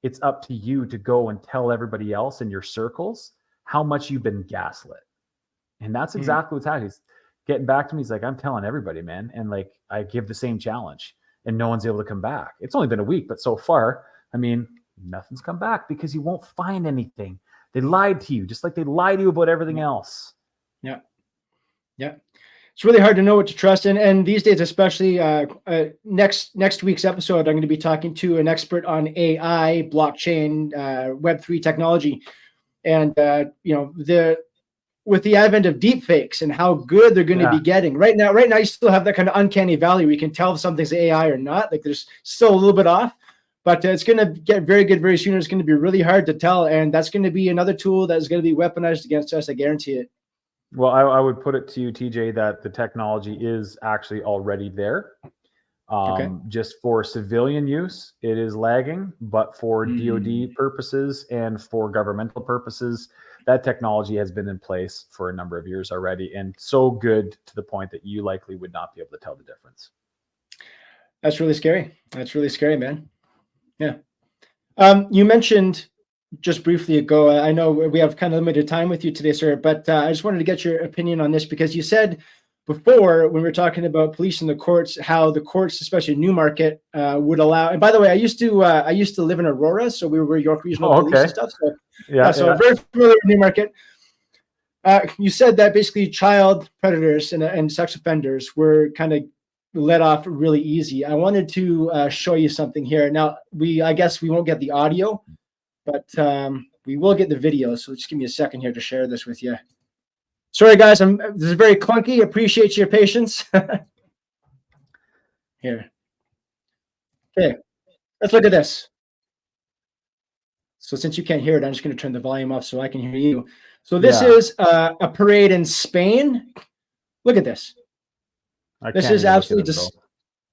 it's up to you to go and tell everybody else in your circles how much you've been gaslit. And that's exactly what's happening. He's getting back to me. He's like, I'm telling everybody, man. And like, I give the same challenge and no one's able to come back. It's only been a week, but so far, I mean, nothing's come back because you won't find anything. They lied to you, just like they lied to you about everything else. Yeah. Yeah. It's really hard to know what to trust. And these days, especially next week's episode, I'm going to be talking to an expert on AI, blockchain, Web3 technology. And, with the advent of deep fakes and how good they're going to be getting right now, you still have that kind of uncanny valley where you can tell if something's AI or not. Like there's still a little bit off, but it's going to get very good very soon. It's going to be really hard to tell. And that's going to be another tool that is going to be weaponized against us. I guarantee it. Well, I would put it to you, TJ, that the technology is actually already there. Just for civilian use, it is lagging, but for DoD purposes and for governmental purposes, that technology has been in place for a number of years already, and so good to the point that you likely would not be able to tell the difference. That's really scary. That's really scary, man. Yeah. You mentioned just briefly ago, I know we have kind of limited time with you today, sir, but I just wanted to get your opinion on this because you said before when we were talking about police and the courts, how the courts, especially Newmarket, would allow. And by the way, I used to live in Aurora, so we were York Regional Police and stuff. So so very familiar with Newmarket. You said that basically child predators and sex offenders were kind of let off really easy. I wanted to show you something here. Now I guess we won't get the audio, but we will get the video. So just give me a second here to share this with you. Sorry, guys. This is very clunky. Appreciate your patience. Here. Okay. Let's look at this. So since you can't hear it, I'm just going to turn the volume off so I can hear you. So this is a parade in Spain. Look at this. This is absolutely just,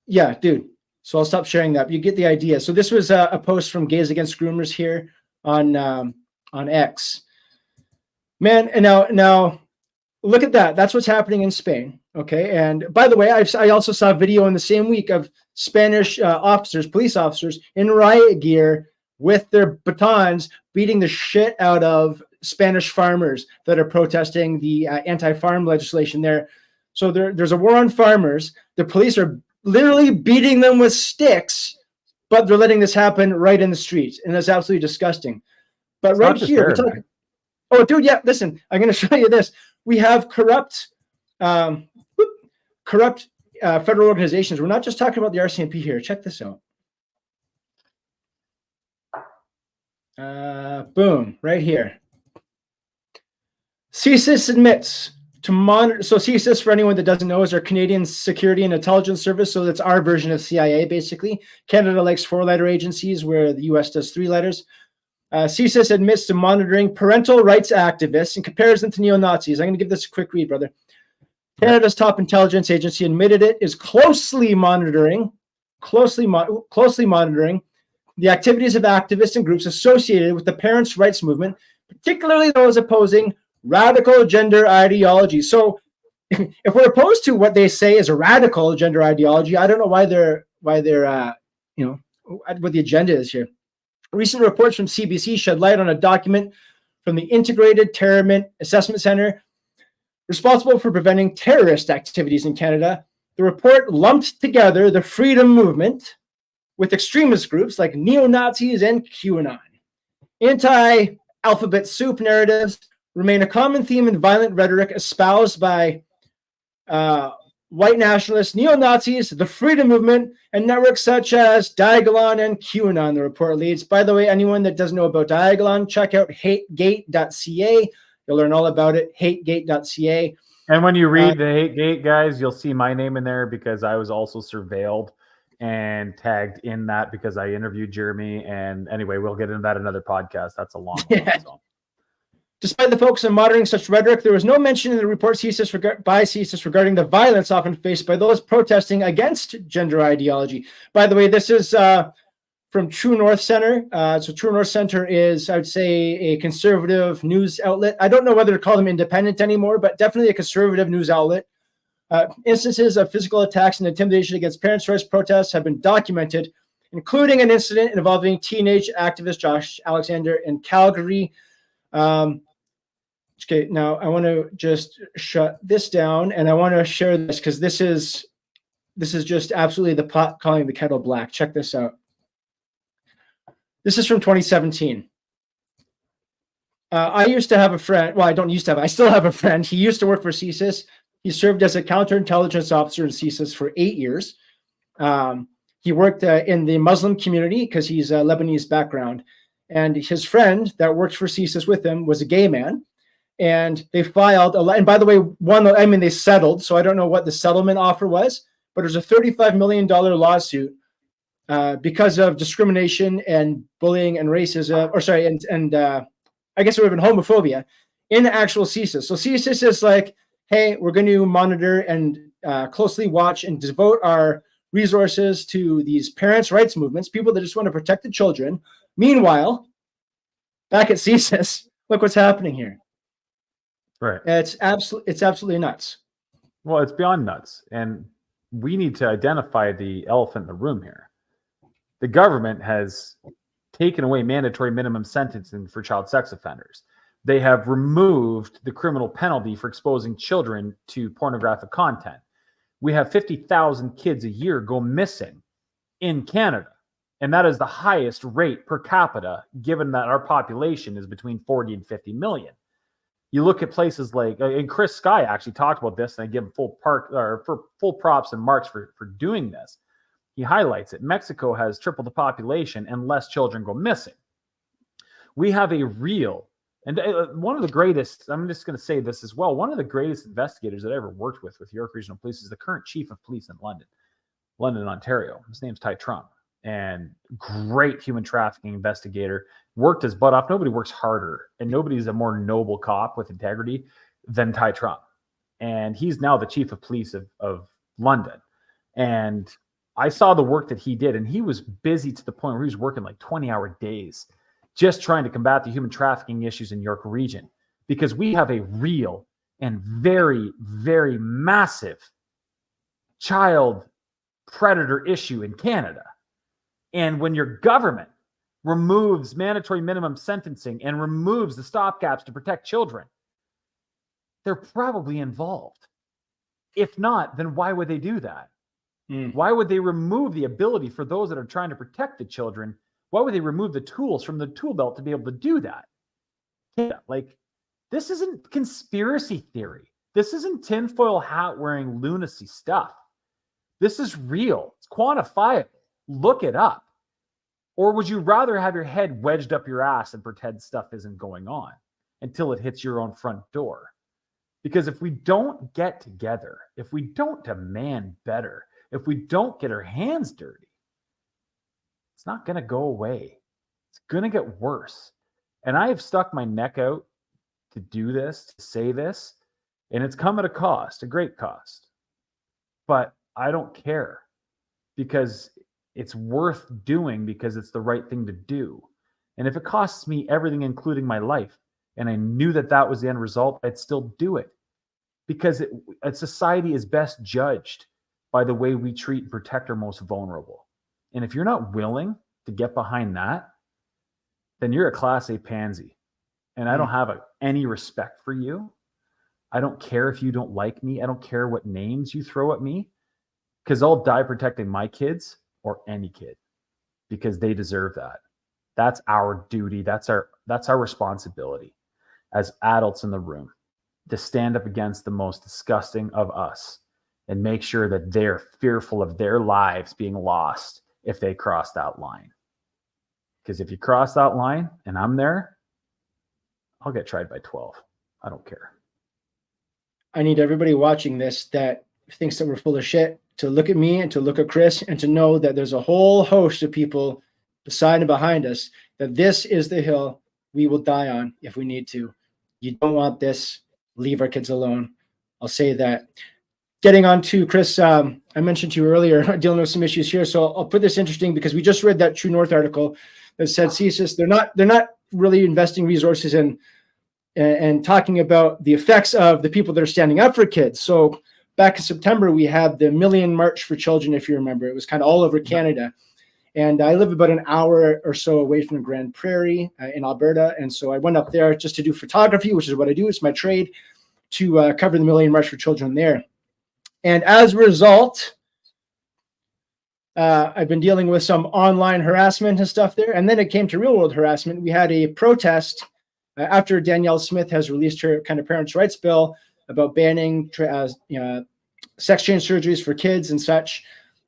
yeah, dude. So I'll stop sharing that. You get the idea. So this was a post from Gays Against Groomers here on X. Man, and now look at that. That's what's happening in Spain. Okay. And by the way, I also saw a video in the same week of Spanish police officers in riot gear with their batons beating the shit out of Spanish farmers that are protesting the anti-farm legislation there. So there's a war on farmers. The police are literally beating them with sticks, but they're letting this happen right in the streets. And that's absolutely disgusting. But it's right here, oh, dude, yeah, listen, I'm going to show you this. We have corrupt federal organizations. We're not just talking about the RCMP here. Check this out. Boom, right here. CSIS admits to monitor. So CSIS, for anyone that doesn't know, is our Canadian Security and Intelligence Service. So that's our version of CIA, basically. Canada likes 4-letter agencies, where the US does 3 letters. CSIS admits to monitoring parental rights activists and compares them to neo-Nazis. I'm going to give this a quick read, brother. Canada's top intelligence agency admitted it is closely monitoring the activities of activists and groups associated with the parents' rights movement, particularly those opposing radical gender ideology. So if we're opposed to what they say is a radical gender ideology, I don't know what the agenda is here. Recent reports from CBC shed light on a document from the Integrated Terrorism Assessment Center responsible for preventing terrorist activities in Canada. The report lumped together the freedom movement with extremist groups like neo-Nazis and QAnon. Anti-alphabet soup narratives remain a common theme in violent rhetoric espoused by white nationalists, neo-Nazis, the freedom movement, and networks such as Diagolon and QAnon, the report leads. By the way, anyone that doesn't know about Diagolon, check out hategate.ca. You'll learn all about it, hategate.ca. And when you read the Hategate, guys, you'll see my name in there because I was also surveilled and tagged in that because I interviewed Jeremy. And anyway, we'll get into that in another podcast. That's a long one. So. Despite the focus on monitoring such rhetoric, there was no mention in the report by CSIS regarding the violence often faced by those protesting against gender ideology. By the way, this is from True North Center. So True North Center is, I would say, a conservative news outlet. I don't know whether to call them independent anymore, but definitely a conservative news outlet. Instances of physical attacks and intimidation against parents' choice protests have been documented, including an incident involving teenage activist Josh Alexander in Calgary. Okay, now I want to just shut this down, and I want to share this because this is just absolutely the pot calling the kettle black. Check this out. This is from 2017. I used to have a friend. Well, I don't used to have. I still have a friend. He used to work for CSIS. He served as a counterintelligence officer in CSIS for 8 years. He worked in the Muslim community because he's a Lebanese background. And his friend that worked for CSIS with him was a gay man. And they filed a lot. And by the way, they settled. So I don't know what the settlement offer was, but it was a $35 million lawsuit because of discrimination and bullying and racism, I guess it would have been homophobia in actual CSIS. So CSIS is like, hey, we're going to monitor and closely watch and devote our resources to these parents' rights movements, people that just want to protect the children. Meanwhile, back at CSIS, look what's happening here. Right. It's absolutely nuts. Well, it's beyond nuts. And we need to identify the elephant in the room here. The government has taken away mandatory minimum sentencing for child sex offenders. They have removed the criminal penalty for exposing children to pornographic content. We have 50,000 kids a year go missing in Canada. And that is the highest rate per capita, given that our population is between 40 and 50 million. You look at places like, and Chris Sky actually talked about this, and I give him full props and marks for doing this. He highlights it. Mexico has triple the population and less children go missing. We have a real, and one of the greatest, I'm just going to say this as well, one of the greatest investigators that I ever worked with York Regional Police is the current chief of police in London, Ontario. His name's Ty Trump, and great human trafficking investigator. Worked his butt off. Nobody works harder, and nobody's a more noble cop with integrity than Ty Trump. And he's now the chief of police of London. And I saw the work that he did, and he was busy to the point where he was working like 20-hour days just trying to combat the human trafficking issues in York region, because we have a real and very, very massive child predator issue in Canada. And when your government removes mandatory minimum sentencing and removes the stopgaps to protect children, they're probably involved. If not, then why would they do that? Why would they remove the ability for those that are trying to protect the children? Why would they remove the tools from the tool belt to be able to do that? Yeah, like, this isn't conspiracy theory. This isn't tinfoil hat wearing lunacy stuff. This is real. It's quantifiable. Look it up. Or would you rather have your head wedged up your ass and pretend stuff isn't going on until it hits your own front door? Because if we don't get together, if we don't demand better, if we don't get our hands dirty, it's not going to go away. It's going to get worse. And I have stuck my neck out to do this, to say this, and it's come at a cost, a great cost. But I don't care, because it's worth doing, because it's the right thing to do. And if it costs me everything, including my life, and I knew that that was the end result, I'd still do it. Because a society is best judged by the way we treat and protect our most vulnerable. And if you're not willing to get behind that, then you're a class A pansy. And I don't have any respect for you. I don't care if you don't like me. I don't care what names you throw at me, because I'll die protecting my kids or any kid, because they deserve that. That's our duty. That's our responsibility as adults in the room, to stand up against the most disgusting of us and make sure that they're fearful of their lives being lost if they cross that line. Because if you cross that line and I'm there, I'll get tried by 12. I don't care. I need everybody watching this that thinks that we're full of shit to look at me and to look at Chris and to know that there's a whole host of people beside and behind us, that this is the hill we will die on if we need to. You don't want this. Leave our kids alone. I'll say that. getting on to Chris, I mentioned to you earlier, dealing with some issues here. So I'll put this interesting because we just read that True North article that said CSIS, they're not really investing resources in and talking about the effects of the people that are standing up for kids. So back in September, we had the Million March for Children, if you remember. It was kind of all over Canada. And I live about an hour or so away from Grand Prairie in Alberta. And so I went up there just to do photography, which is what I do. It's my trade, to cover the Million March for Children there. And as a result, I've been dealing with some online harassment and stuff there. And then it came to real world harassment. We had a protest after Danielle Smith has released her kind of parents' rights bill about banning sex change surgeries for kids and such,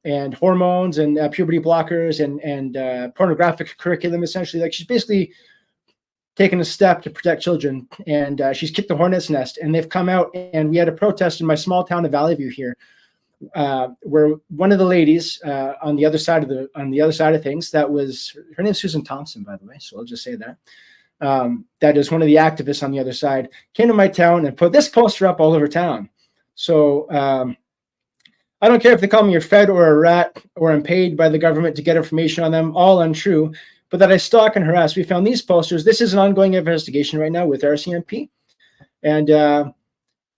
and hormones and puberty blockers and pornographic curriculum, essentially. Like, she's basically taken a step to protect children, and she's kicked the hornet's nest. And they've come out, and we had a protest in my small town of Valley View here, where one of the ladies on the other side of things, that was, her name's Susan Thompson, by the way, so I'll just say that. That is one of the activists on the other side, came to my town and put this poster up all over town. So I don't care if they call me a Fed or a rat, or I'm paid by the government to get information on them, all untrue, but that I stalk and harass. We found these posters. This is an ongoing investigation right now with RCMP. And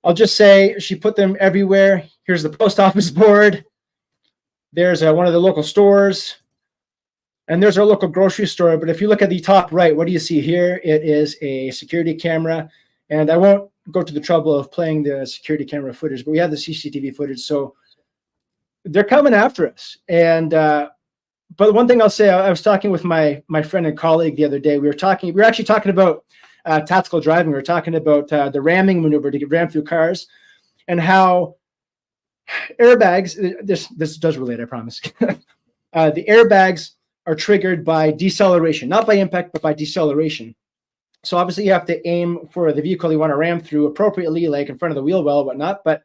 I'll just say she put them everywhere. Here's the post office board. There's one of the local stores. And there's our local grocery store. But if you look at the top right, what do you see here? It is a security camera. And I won't go to the trouble of playing the security camera footage, but we have the CCTV footage. So they're coming after us. And but one thing I'll say, I was talking with my friend and colleague the other day. We were actually talking about tactical driving. We were talking about the ramming maneuver to get rammed through cars, and how airbags, this does relate, I promise. The airbags are triggered by deceleration, not by impact, but by deceleration. So obviously you have to aim for the vehicle you want to ram through appropriately, like in front of the wheel well, whatnot. But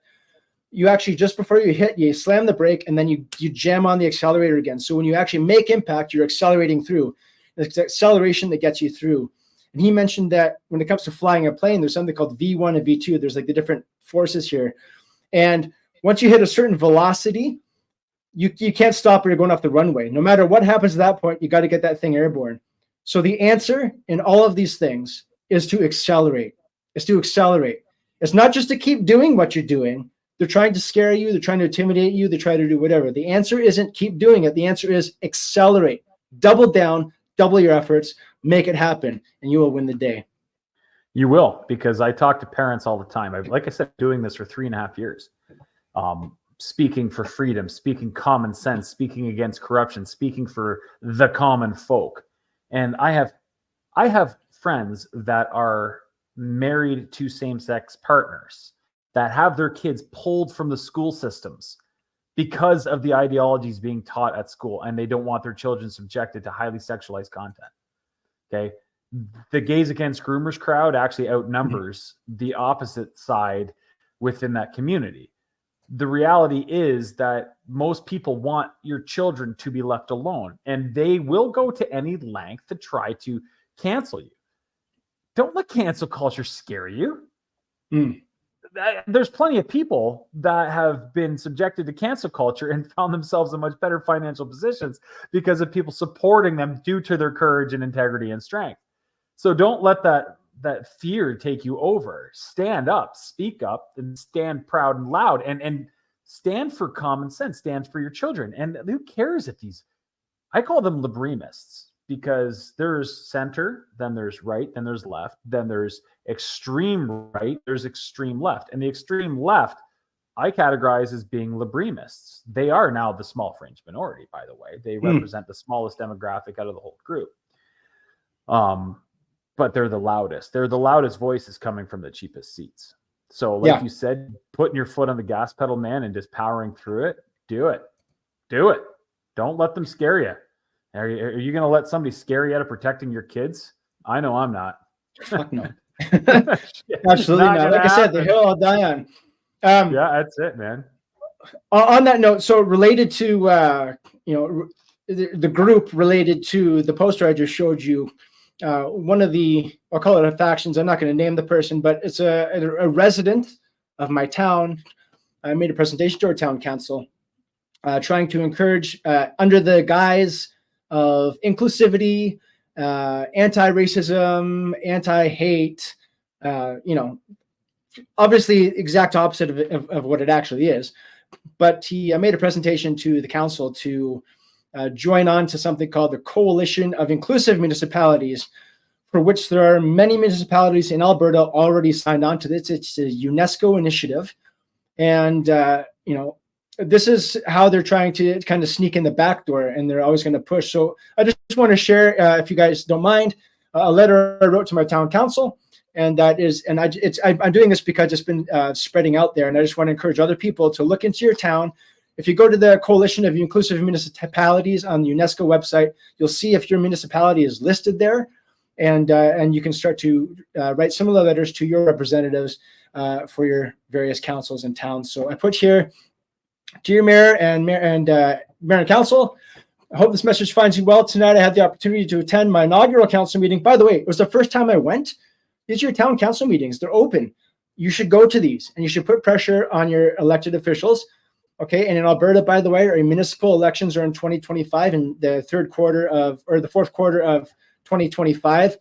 you actually, just before you hit, you slam the brake, and then you jam on the accelerator again. So when you actually make impact, you're accelerating through. It's acceleration that gets you through. And he mentioned that when it comes to flying a plane, there's something called V1 and V2. There's like the different forces here. And once you hit a certain velocity, you can't stop or you're going off the runway. No matter what happens at that point, you got to get that thing airborne. So the answer in all of these things is to accelerate. It's to accelerate. It's not just to keep doing what you're doing. They're trying to scare you. They're trying to intimidate you. They try to do whatever. The answer isn't keep doing it. The answer is accelerate. Double down, double your efforts, make it happen, and you will win the day. You will, because I talk to parents all the time. Like I said, doing this for 3.5 years. Speaking for freedom, speaking common sense, speaking against corruption, speaking for the common folk. And I have friends that are married to same-sex partners that have their kids pulled from the school systems because of the ideologies being taught at school, and they don't want their children subjected to highly sexualized content. Okay. The Gays Against Groomers crowd actually outnumbers the opposite side within that community. The reality is that most people want your children to be left alone, and they will go to any length to try to cancel you. Don't let cancel culture scare you. There's plenty of people that have been subjected to cancel culture and found themselves in much better financial positions because of people supporting them due to their courage and integrity and strength. So don't let that fear take you over. Stand up, speak up, and stand proud and loud, and stand for common sense, stand for your children. And who cares if I call them libremists, because there's center, then there's right, then there's left, then there's extreme right, there's extreme left. And the extreme left, I categorize as being libremists. They are now the small fringe minority, by the way. They represent the smallest demographic out of the whole group. But they're the loudest. They're the loudest voices coming from the cheapest seats. So like you said, putting your foot on the gas pedal, man, and just powering through it, do it. Do it. Don't let them scare you. Are you going to let somebody scare you out of protecting your kids? I know I'm not. Fuck no. Absolutely not. Like I said, the hill I'll die on. Yeah, that's it, man. On that note, so related to, the group related to the poster I just showed you, one of the, I'll call it a factions. I'm not going to name the person, but it's a resident of my town. I made a presentation to our town council, trying to encourage, under the guise of inclusivity, anti-racism, anti-hate, obviously exact opposite of what it actually is. But he made a presentation to the council to join on to something called the Coalition of Inclusive Municipalities, for which there are many municipalities in Alberta already signed on to this. It's a UNESCO initiative. And, this is how they're trying to kind of sneak in the back door, and they're always going to push. So I just want to share, if you guys don't mind, a letter I wrote to my town council. And that is, and I'm doing this because it's been spreading out there. And I just want to encourage other people to look into your town. If you go to the Coalition of Inclusive Municipalities on the UNESCO website, you'll see if your municipality is listed there. And you can start to write similar letters to your representatives for your various councils and towns. So I put here, dear Mayor and Council, I hope this message finds you well. Tonight I had the opportunity to attend my inaugural council meeting. By the way, it was the first time I went. These are your town council meetings. They're open. You should go to these, and you should put pressure on your elected officials. Okay, and in Alberta, by the way, our municipal elections are in 2025, in the the fourth quarter of 2025.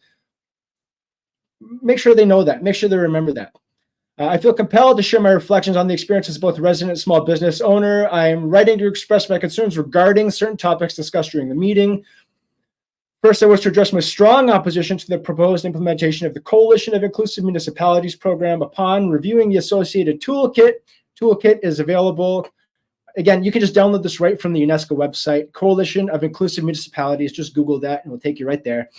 Make sure they know that. Make sure they remember that. I feel compelled to share my reflections on the experience as both a resident and small business owner. I'm writing to express my concerns regarding certain topics discussed during the meeting. First, I wish to address my strong opposition to the proposed implementation of the Coalition of Inclusive Municipalities program. Upon reviewing the associated toolkit is available. Again, you can just download this right from the UNESCO website, Coalition of Inclusive Municipalities. Just Google that and it'll take you right there.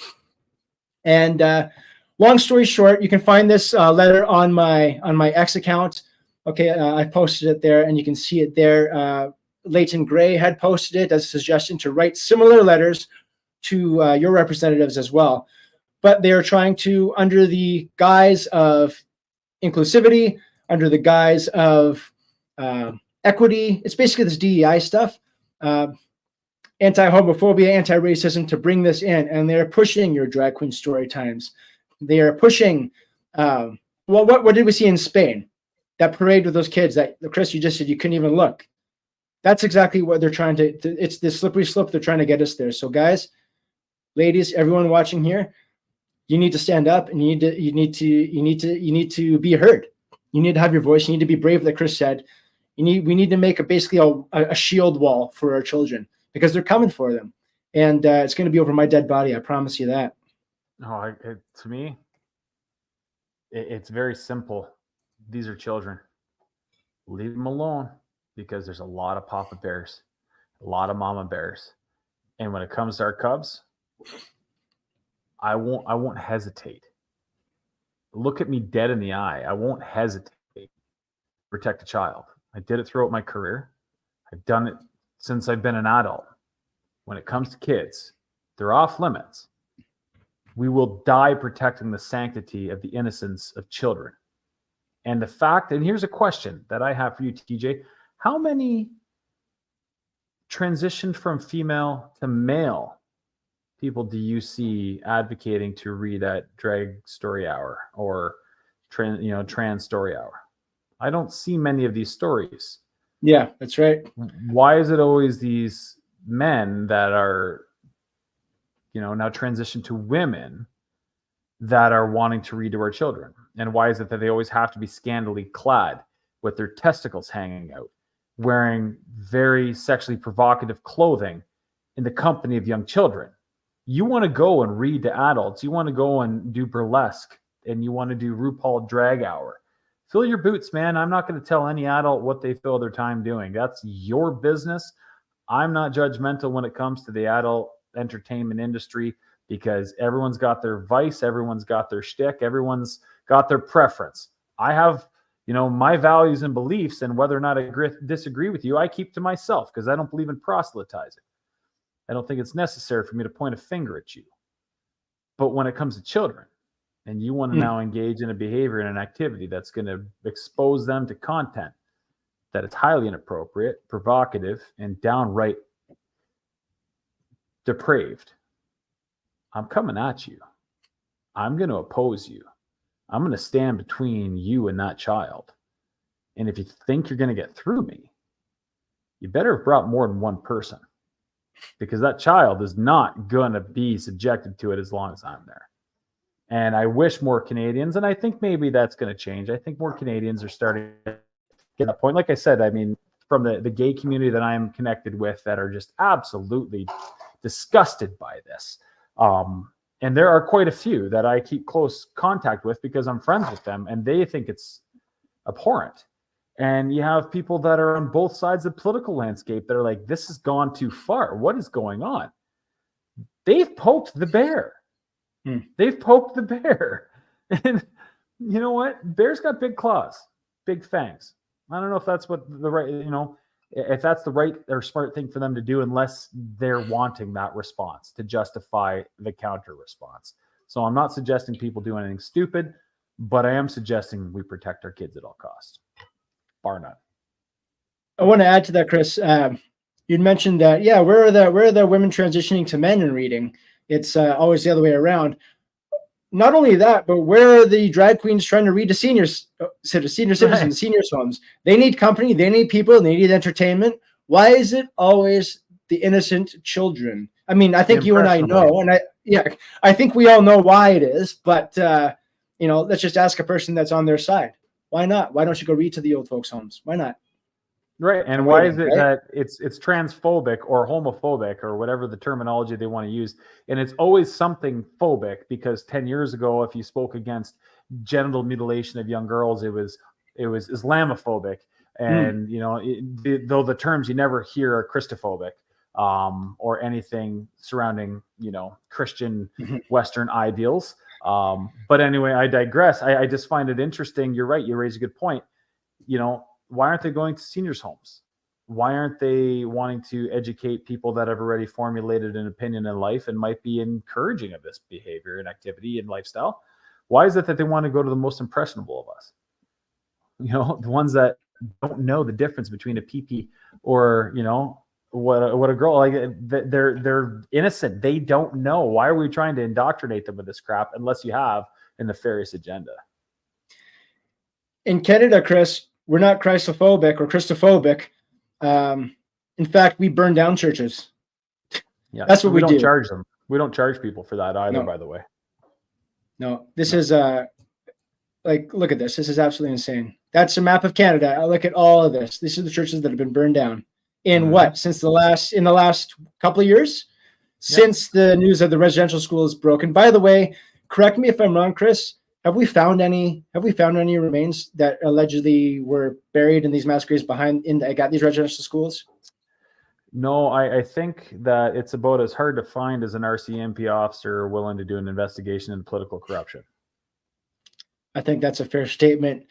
And long story short, you can find this letter on my X account. Okay, I posted it there, and you can see it there. Leighton Gray had posted it as a suggestion to write similar letters to your representatives as well. But they are trying to, under the guise of inclusivity, under the guise of equity, it's basically this DEI stuff, anti-homophobia, anti-racism, to bring this in. And they're pushing your drag queen story times. They are pushing, what did we see in Spain? That parade with those kids that, Chris, you just said you couldn't even look. That's exactly what they're trying to, it's this slippery slope they're trying to get us there. So guys, ladies, everyone watching here, you need to stand up, and you need to be heard. You need to have your voice. You need to be brave, like Chris said. We need to make basically a shield wall for our children, because they're coming for them. And it's going to be over my dead body. I promise you that. Oh, to me, it's very simple. These are children. Leave them alone, because there's a lot of papa bears, a lot of mama bears. And when it comes to our cubs, I won't hesitate. Look at me dead in the eye. I won't hesitate to protect a child. I did it throughout my career. I've done it since I've been an adult. When it comes to kids, they're off limits. We will die protecting the sanctity of the innocence of children. And the fact, and here's a question that I have for you, TJ. How many transitioned from female to male people do you see advocating to read at Drag Story Hour or Trans Story Hour? I don't see many of these stories. Yeah, that's right. Why is it always these men that are, now transitioned to women that are wanting to read to our children? And why is it that they always have to be scantily clad with their testicles hanging out, wearing very sexually provocative clothing in the company of young children? You want to go and read to adults. You want to go and do burlesque, and you want to do RuPaul Drag Hour. Fill your boots, man. I'm not going to tell any adult what they fill their time doing. That's your business. I'm not judgmental when it comes to the adult entertainment industry, because everyone's got their vice, everyone's got their shtick, everyone's got their preference. I have, my values and beliefs, and whether or not I disagree with you, I keep to myself, because I don't believe in proselytizing. I don't think it's necessary for me to point a finger at you. But when it comes to children, and you want to now engage in a behavior and an activity that's going to expose them to content that is highly inappropriate, provocative, and downright depraved, I'm coming at you. I'm going to oppose you. I'm going to stand between you and that child. And if you think you're going to get through me, you better have brought more than one person, because that child is not going to be subjected to it as long as I'm there. And I wish more Canadians, and I think maybe that's going to change. I think more Canadians are starting to get to that point. Like I said, I mean, from the gay community that I'm connected with that are just absolutely disgusted by this. And there are quite a few that I keep close contact with because I'm friends with them, and they think it's abhorrent. And you have people that are on both sides of the political landscape that are like, this has gone too far. What is going on? They've poked the bear. They've poked the bear. And you know what? Bear's got big claws, big fangs. I don't know if that's what the right, if that's the right or smart thing for them to do, unless they're wanting that response to justify the counter response. So I'm not suggesting people do anything stupid, but I am suggesting we protect our kids at all costs, bar none. I want to add to that, Chris. You'd mentioned that, yeah, where are the women transitioning to men in reading? It's always the other way around. Not only that, but where are the drag queens trying to read to senior citizens, right. Seniors' homes? They need company, they need people, they need entertainment. Why is it always the innocent children? I mean, I think you and I know, and I think we all know why it is. But let's just ask a person that's on their side. Why not? Why don't you go read to the old folks' homes? Why not? Right. And why is it that it's transphobic or homophobic or whatever the terminology they want to use? And it's always something phobic, because 10 years ago, if you spoke against genital mutilation of young girls, it was Islamophobic. And, though the terms you never hear are Christophobic or anything surrounding, Christian Western ideals. But anyway, I digress. I just find it interesting. You're right. You raise a good point. Why aren't they going to seniors' homes? Why aren't they wanting to educate people that have already formulated an opinion in life and might be encouraging of this behavior and activity and lifestyle? Why is it that they want to go to the most impressionable of us? The ones that don't know the difference between a pee-pee or, what a girl, like, they're innocent. They don't know. Why are we trying to indoctrinate them with this crap unless you have a nefarious agenda? In Canada, Chris, we're not Christophobic or Christophobic. In fact, we burn down churches. Yeah, that's what we do. We don't charge them. We don't charge people for that either, by the way. No, this is look at this. This is absolutely insane. That's a map of Canada. I look at all of this. These are the churches that have been burned down in since in the last couple of years, since the news of the residential school is broken. By the way, correct me if I'm wrong, Chris. Have we found any remains that allegedly were buried in these mass graves at these residential schools? No, I think that it's about as hard to find as an RCMP officer willing to do an investigation into political corruption. I think that's a fair statement.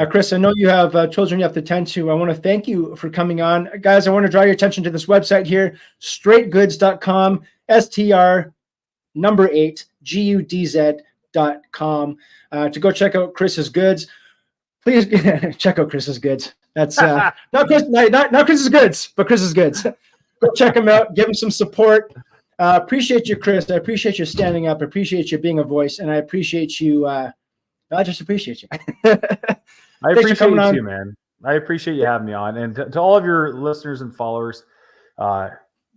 Chris, I know you have children you have to tend to. I want to thank you for coming on. Guys, I want to draw your attention to this website here, straightgoods.com, STR8 GUDZ.com, to go check out Chris's goods. Please check out Chris's goods. That's not Chris's goods, but Chris's goods. Go check him out. Give him some support. Appreciate you, Chris. I appreciate you standing up. I appreciate you being a voice, and I appreciate you. I just appreciate you. I appreciate you too, man. I appreciate you having me on, and to all of your listeners and followers,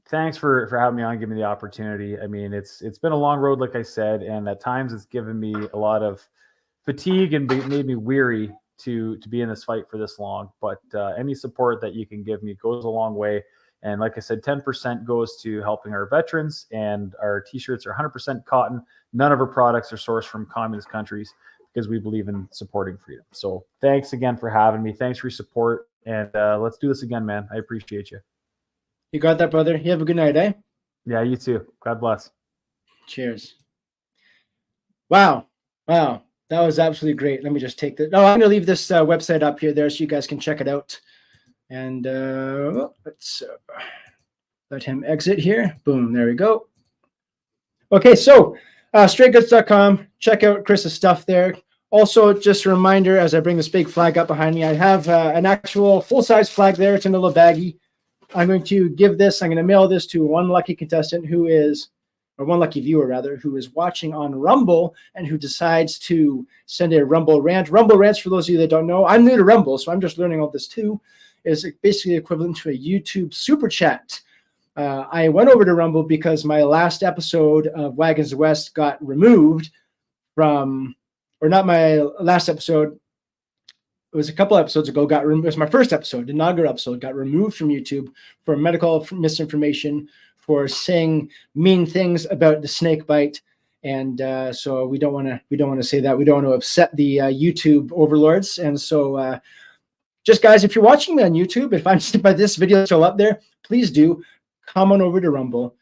thanks for having me on, giving me the opportunity. I mean, it's been a long road, like I said, and at times it's given me a lot of fatigue and made me weary to be in this fight for this long. But any support that you can give me goes a long way. And like I said, 10% goes to helping our veterans, and our t-shirts are 100% cotton. None of our products are sourced from communist countries, because we believe in supporting freedom. So thanks again for having me. Thanks for your support. And let's do this again, man. I appreciate you. You got that, brother. You have a good night, eh? Yeah, you too. God bless. Cheers. Wow. That was absolutely great. Let me just take that. No, I'm going to leave this website up here there so you guys can check it out. And let's let him exit here. Boom. There we go. Okay, so straightgoods.com. Check out Chris's stuff there. Also, just a reminder, as I bring this big flag up behind me, I have an actual full-size flag there. It's in a little baggie. I'm going to mail this to one lucky contestant who is or one lucky viewer rather, who is watching on Rumble and who decides to send a Rumble rant. Rumble rants, for those of you that don't know, I'm new to Rumble, so I'm just learning all this too, is basically equivalent to a YouTube super chat. I went over to Rumble because my last episode of Wagons West got removed from, or not my last episode, it was a couple episodes ago, it was my first episode, the inaugural episode, got removed from YouTube for medical misinformation, for saying mean things about the snake bite. And so we don't want to say that. We don't want to upset the YouTube overlords. And so just guys, if you're watching me on YouTube, if I'm by this video still up there, please do come on over to Rumble.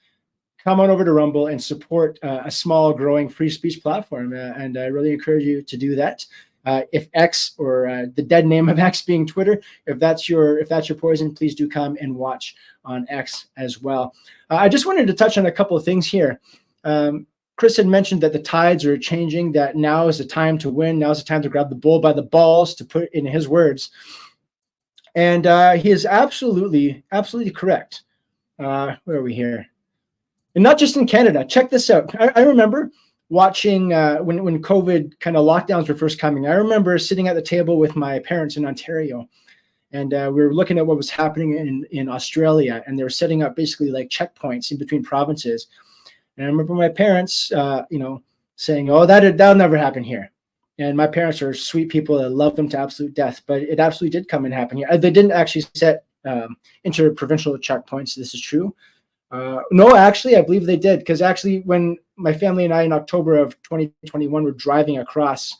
Come on over to Rumble and support a small, growing free speech platform. And I really encourage you to do that. If X, or the dead name of X being Twitter, if that's your poison, please do come and watch on X as well. I just wanted to touch on a couple of things here. Chris had mentioned that the tides are changing, that now is the time to win. Now is the time to grab the bull by the balls, to put in his words. And he is absolutely correct. Where are we here? And not just in Canada. Check this out. I remember watching when COVID kind of lockdowns were first coming. I remember sitting at the table with my parents in Ontario, and we were looking at what was happening in Australia, and they were setting up basically like checkpoints in between provinces. And I remember my parents, saying, "Oh, that'll never happen here." And my parents are sweet people. I love them to absolute death, but it absolutely did come and happen here. They didn't actually set interprovincial checkpoints. This is true. No, actually, I believe they did, because actually when my family and I in October of 2021 were driving across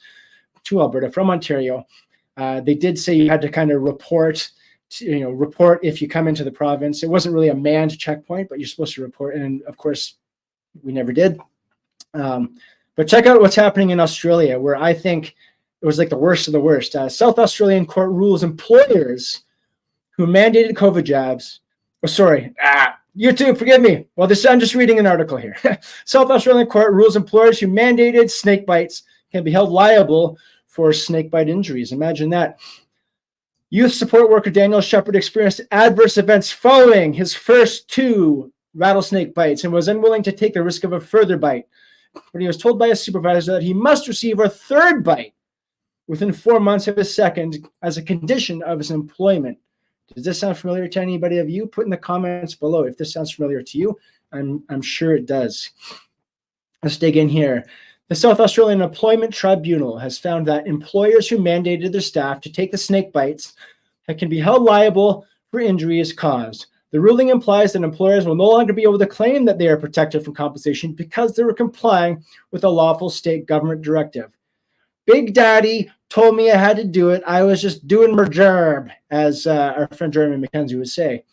to Alberta from Ontario, they did say you had to kind of report if you come into the province. It wasn't really a manned checkpoint, but you're supposed to report. And of course, we never did. But check out what's happening in Australia, where I think it was like the worst of the worst. South Australian court rules employers who mandated COVID jabs. Oh, sorry. YouTube, forgive me. Well, I'm just reading an article here. South Australian court rules employers who mandated snake bites can be held liable for snake bite injuries. Imagine that. Youth support worker Daniel Shepard experienced adverse events following his first 2 rattlesnake bites and was unwilling to take the risk of a further bite. But he was told by his supervisor that he must receive a 3rd bite within 4 months of his second as a condition of his employment. Does this sound familiar to anybody of you? Put in the comments below if this sounds familiar to you. I'm sure it does. Let's dig in here. The South Australian Employment Tribunal has found that employers who mandated their staff to take the snake bites can be held liable for injuries caused. The ruling implies that employers will no longer be able to claim that they are protected from compensation because they were complying with a lawful state government directive. Big Daddy told me I had to do it. I was just doing my job, as our friend Jeremy McKenzie would say.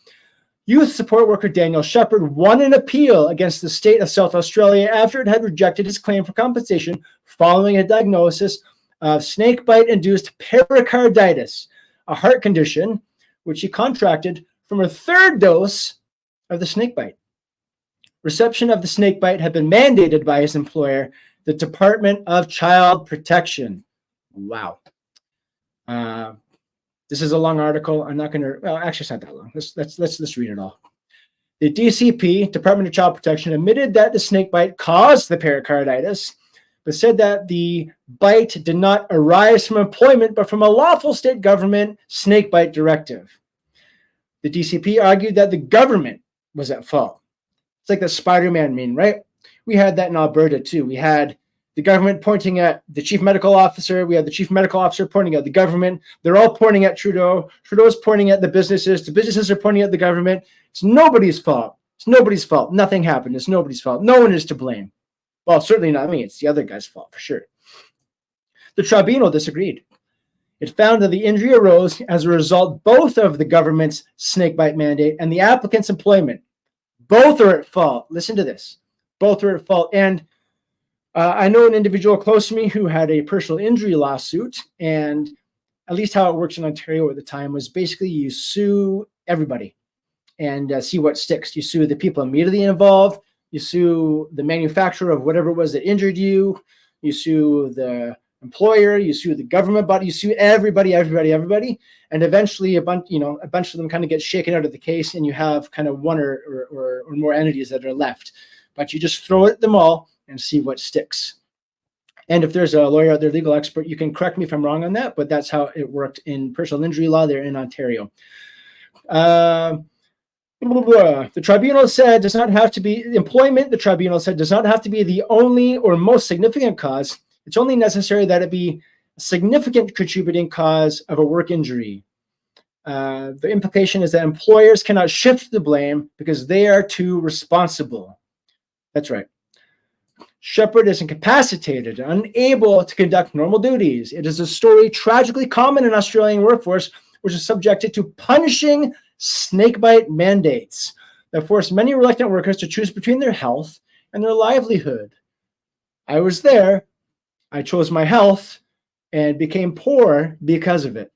Youth support worker Daniel Shepard won an appeal against the state of South Australia after it had rejected his claim for compensation following a diagnosis of snakebite-induced pericarditis, a heart condition which he contracted from a 3rd dose of the snakebite. Reception of the snakebite had been mandated by his employer, the Department of Child Protection. Wow. This is a long article. I'm not going to, well, actually it's not that long. Let's read it all. The DCP, Department of Child Protection, admitted that the snakebite caused the pericarditis, but said that the bite did not arise from employment, but from a lawful state government snakebite directive. The DCP argued that the government was at fault. It's like the Spider-Man meme, right? We had that in Alberta too. We had the government pointing at the chief medical officer. We had the chief medical officer pointing at the government. They're all pointing at Trudeau. Trudeau's pointing at the businesses. The businesses are pointing at the government. It's nobody's fault. It's nobody's fault. Nothing happened. It's nobody's fault. No one is to blame. Well, certainly not me. It's the other guy's fault for sure. The tribunal disagreed. It found that the injury arose as a result both of the government's snakebite mandate and the applicant's employment. Both are at fault. Listen to this. Both are at fault. And I know an individual close to me who had a personal injury lawsuit, and at least how it works in Ontario at the time was basically you sue everybody and see what sticks. You sue the people immediately involved. You sue the manufacturer of whatever it was that injured you. You sue the employer. You sue the government, but you sue everybody. And eventually a bunch of them kind of get shaken out of the case, and you have kind of one or more entities that are left. but you just throw it at them all and see what sticks. And if there's a lawyer out there, legal expert, you can correct me if I'm wrong on that, but that's how it worked in personal injury law there in Ontario. The tribunal said does not have to be employment. The tribunal said does not have to be the only or most significant cause. It's only necessary that it be a significant contributing cause of a work injury. The implication is that employers cannot shift the blame because they are too responsible. That's right. Shepard is incapacitated, unable to conduct normal duties. It is a story tragically common in Australian workforce, which is subjected to punishing snakebite mandates that force many reluctant workers to choose between their health and their livelihood. I was there. I chose my health and became poor because of it.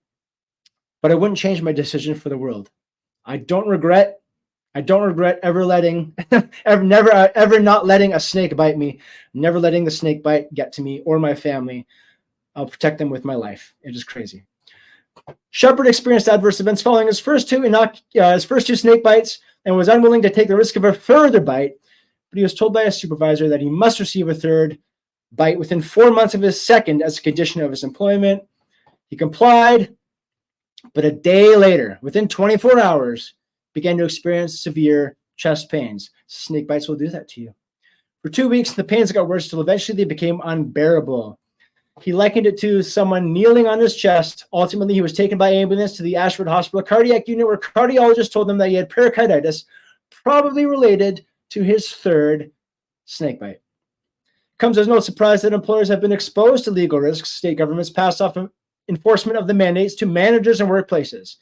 But I wouldn't change my decision for the world. I don't regret ever not letting a snake bite me, never letting the snake bite get to me or my family. I'll protect them with my life. It is crazy. Shepard experienced adverse events following his first two snake bites and was unwilling to take the risk of a further bite, but he was told by a supervisor that he must receive a third bite within 4 months of his second as a condition of his employment. He complied, but a day later, within 24 hours, began to experience severe chest pains. Snake bites will do that to you. For 2 weeks, the pains got worse till eventually they became unbearable. He likened it to someone kneeling on his chest. Ultimately, he was taken by ambulance to the Ashford Hospital cardiac unit, where cardiologists told him that he had pericarditis, probably related to his third snake bite. Comes as no surprise that employers have been exposed to legal risks. State governments passed off enforcement of the mandates to managers and workplaces.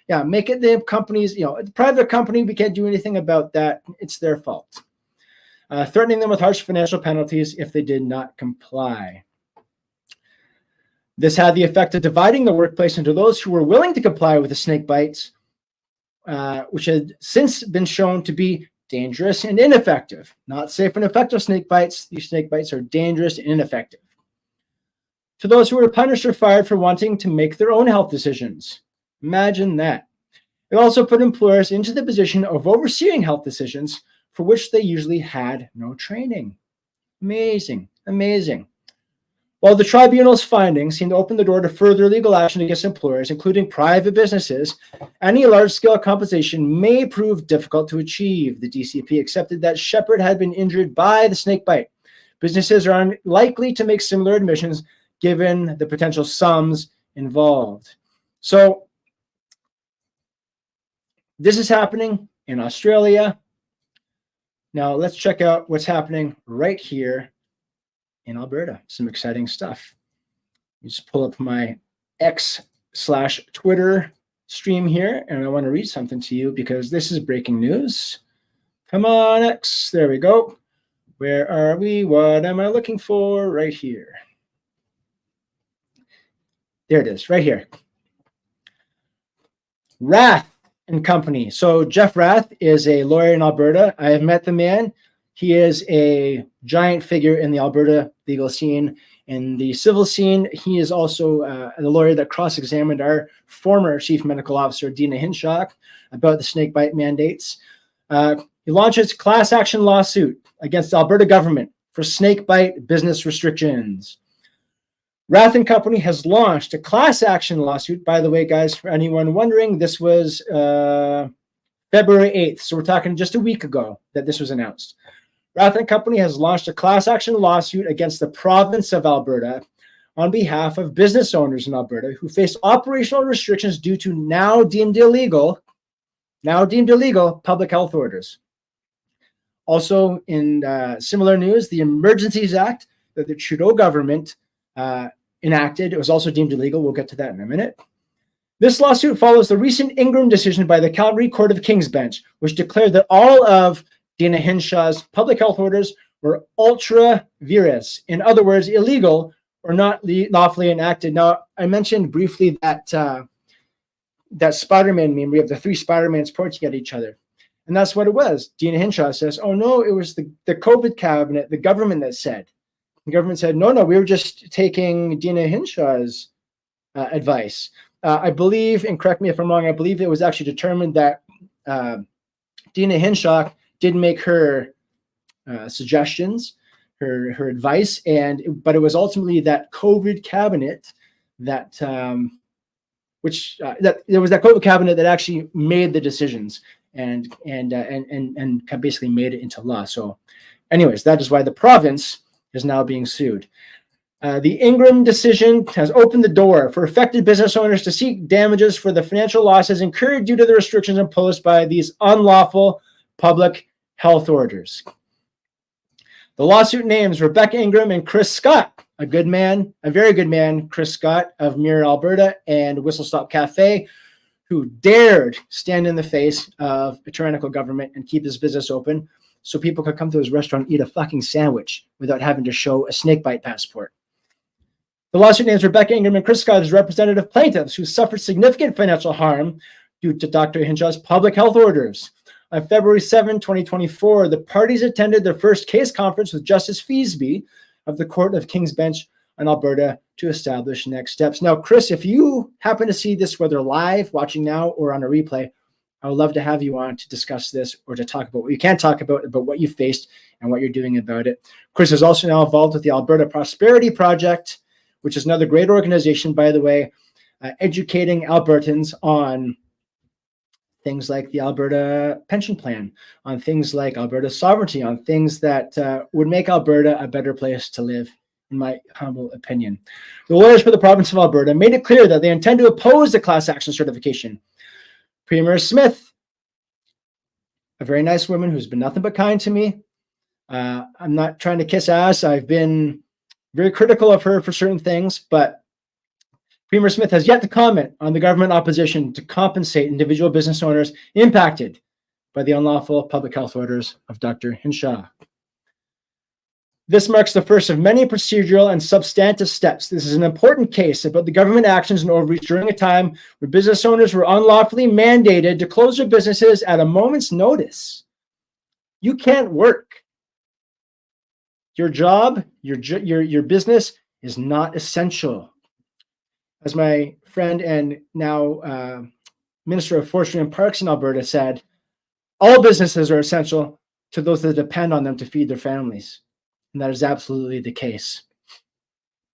Yeah, make it the companies, a private company, we can't do anything about that. It's their fault. Threatening them with harsh financial penalties if they did not comply. This had the effect of dividing the workplace into those who were willing to comply with the snake bites, which had since been shown to be dangerous and ineffective. Not safe and effective snake bites. These snake bites are dangerous and ineffective. To those who were punished or fired for wanting to make their own health decisions. Imagine that. It also put employers into the position of overseeing health decisions for which they usually had no training. Amazing, amazing. While the tribunal's findings seem to open the door to further legal action against employers, including private businesses, any large-scale compensation may prove difficult to achieve. The DCP accepted that Shepard had been injured by the snake bite. Businesses are unlikely to make similar admissions given the potential sums involved. So this is happening in Australia. Now let's check out what's happening right here in Alberta. Some exciting stuff. Let me just pull up my X/Twitter stream here, and I want to read something to you because this is breaking news. Come on, X. There we go. Where are we? What am I looking for? Right here. There it is, right here. Rath and Company. So Jeff Rath is a lawyer in Alberta. I have met the man. He is a giant figure in the Alberta legal scene. In the civil scene, he is also the lawyer that cross-examined our former chief medical officer, Dina Hinshaw, about the snakebite mandates. He launches a class action lawsuit against the Alberta government for snakebite business restrictions. Rath and Company has launched a class action lawsuit. By the way, guys, for anyone wondering, this was February 8th. So we're talking just a week ago that this was announced. Rath and Company has launched a class action lawsuit against the province of Alberta on behalf of business owners in Alberta who face operational restrictions due to now deemed illegal public health orders. Also, in similar news, the Emergencies Act that the Trudeau government enacted, it was also deemed illegal. We'll get to that in a minute. This lawsuit follows the recent Ingram decision by the Calgary Court of King's Bench, which declared that all of Dina Hinshaw's public health orders were ultra vires, in other words, illegal or not lawfully enacted. Now, I mentioned briefly that that Spider-Man meme. We have the three Spider-Mans pointing at each other. And that's what it was. Dina Hinshaw says, oh, no, it was the COVID cabinet, the government that said. The government said, no, we were just taking Dina Hinshaw's advice. I believe, and correct me if I'm wrong, I believe it was actually determined that Dina Hinshaw didn't make her suggestions, her advice, but it was ultimately that COVID cabinet that there was that COVID cabinet that actually made the decisions and basically made it into law. So, anyways, that is why the province is now being sued. The Ingram decision has opened the door for affected business owners to seek damages for the financial losses incurred due to the restrictions imposed by these unlawful public health orders. The lawsuit names Rebecca Ingram and Chris Scott, a good man, a very good man, Chris Scott of Mirror, Alberta, and Whistle Stop Cafe, who dared stand in the face of a tyrannical government and keep his business open so people could come to his restaurant and eat a fucking sandwich without having to show a snakebite passport. The lawsuit names Rebecca Ingram and Chris Scott as representative plaintiffs who suffered significant financial harm due to Dr. Hinshaw's public health orders. On February 7, 2024, the parties attended their first case conference with Justice Feasby of the Court of King's Bench in Alberta to establish next steps. Now, Chris, if you happen to see this, whether live, watching now, or on a replay, I would love to have you on to discuss this or to talk about what you can talk about what you faced and what you're doing about it. Chris is also now involved with the Alberta Prosperity Project, which is another great organization, by the way, educating Albertans on things like the Alberta pension plan, on things like Alberta sovereignty, on things that would make Alberta a better place to live, in my humble opinion. The lawyers for the province of Alberta made it clear that they intend to oppose the class action certification. Premier Smith, a very nice woman who's been nothing but kind to me. I'm not trying to kiss ass. I've been very critical of her for certain things, but Premier Smith has yet to comment on the government opposition to compensate individual business owners impacted by the unlawful public health orders of Dr. Hinshaw. This marks the first of many procedural and substantive steps. This is an important case about the government actions and overreach during a time where business owners were unlawfully mandated to close their businesses at a moment's notice. You can't work. Your job, your business is not essential. As my friend and now Minister of Forestry and Parks in Alberta said, all businesses are essential to those that depend on them to feed their families. And that is absolutely the case.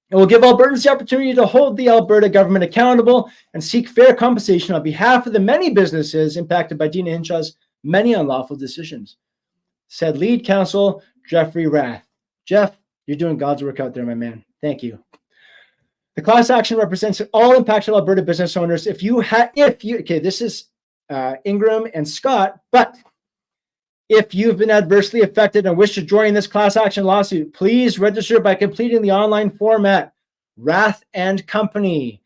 It will give Albertans the opportunity to hold the Alberta government accountable and seek fair compensation on behalf of the many businesses impacted by Dina Hinshaw's many unlawful decisions, said lead counsel Jeffrey Rath. Jeff, you're doing God's work out there, my man. Thank you. The class action represents all impacted Alberta business owners. This is Ingram and Scott, but if you've been adversely affected and wish to join this class action lawsuit, please register by completing the online form at rathandcompany.com/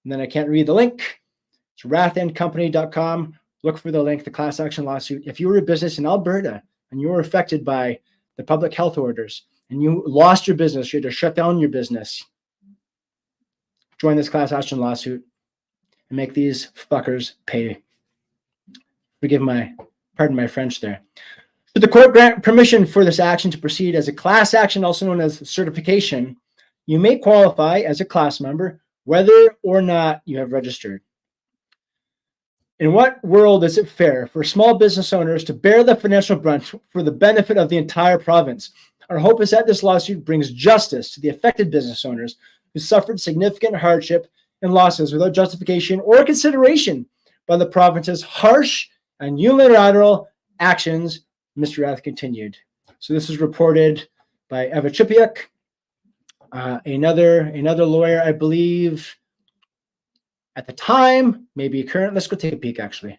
and then I can't read the link. It's rathandcompany.com. Look for the link, the class action lawsuit. If you were a business in Alberta and you were affected by the public health orders and you lost your business, you had to shut down your business, join this class action lawsuit and make these fuckers pay. Pardon my French there. Should the court grant permission for this action to proceed as a class action, also known as certification, you may qualify as a class member whether or not you have registered. In what world is it fair for small business owners to bear the financial brunt for the benefit of the entire province? Our hope is that this lawsuit brings justice to the affected business owners who suffered significant hardship and losses without justification or consideration by the province's harsh and unilateral actions. Mr. Rath continued. So this is reported by Eva Chipiuk, another lawyer, I believe, at the time, maybe current. Let's go take a peek, actually.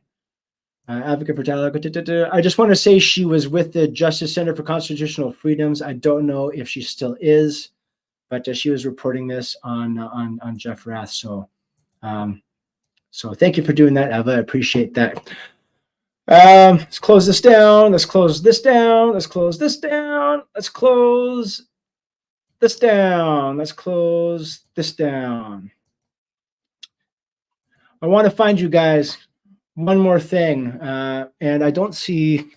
Advocate for dialogue. I just want to say she was with the Justice Center for Constitutional Freedoms. I don't know if she still is, but she was reporting this on Jeff Rath. So thank you for doing that, Eva. I appreciate that. Let's close this down. Let's close this down. Let's close this down. Let's close this down. Let's close this down. I want to find you guys one more thing. And I don't see,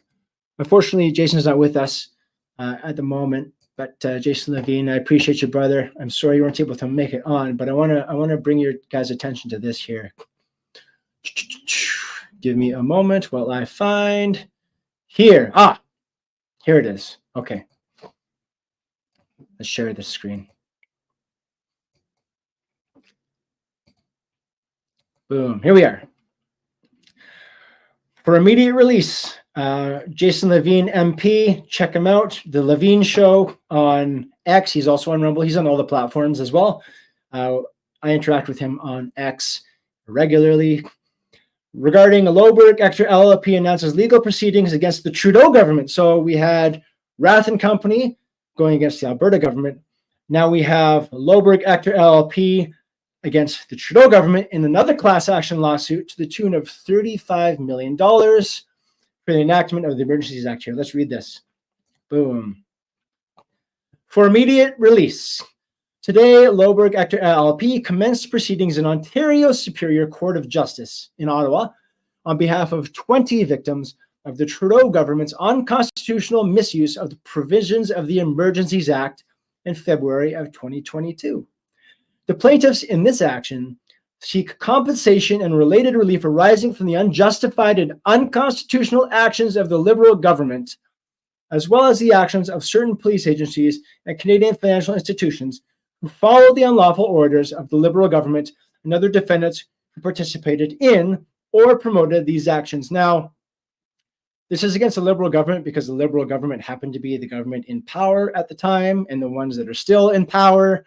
unfortunately, Jason's not with us at the moment, but Jason Levine, I appreciate you, brother. I'm sorry you weren't able to make it on, but I want to bring your guys' attention to this here. Give me a moment while I find Here. Here it is. Okay. Let's share the screen. Boom. Here we are. For immediate release, Jason Levine, MP, check him out. The Levine Show on X. He's also on Rumble. He's on all the platforms as well. I interact with him on X regularly. Regarding Lohberg, Ector LLP announces legal proceedings against the Trudeau government. So we had Rath and Company going against the Alberta government. Now we have Lohberg, Ector LLP against the Trudeau government in another class action lawsuit to the tune of $35 million for the enactment of the Emergencies Act here. Let's read this. Boom. For immediate release. Today, Lohberg Ector LLP commenced proceedings in Ontario's Superior Court of Justice in Ottawa on behalf of 20 victims of the Trudeau government's unconstitutional misuse of the provisions of the Emergencies Act in February of 2022. The plaintiffs in this action seek compensation and related relief arising from the unjustified and unconstitutional actions of the Liberal government, as well as the actions of certain police agencies and Canadian financial institutions who followed the unlawful orders of the Liberal government and other defendants who participated in or promoted these actions. Now, this is against the Liberal government because the Liberal government happened to be the government in power at the time and the ones that are still in power.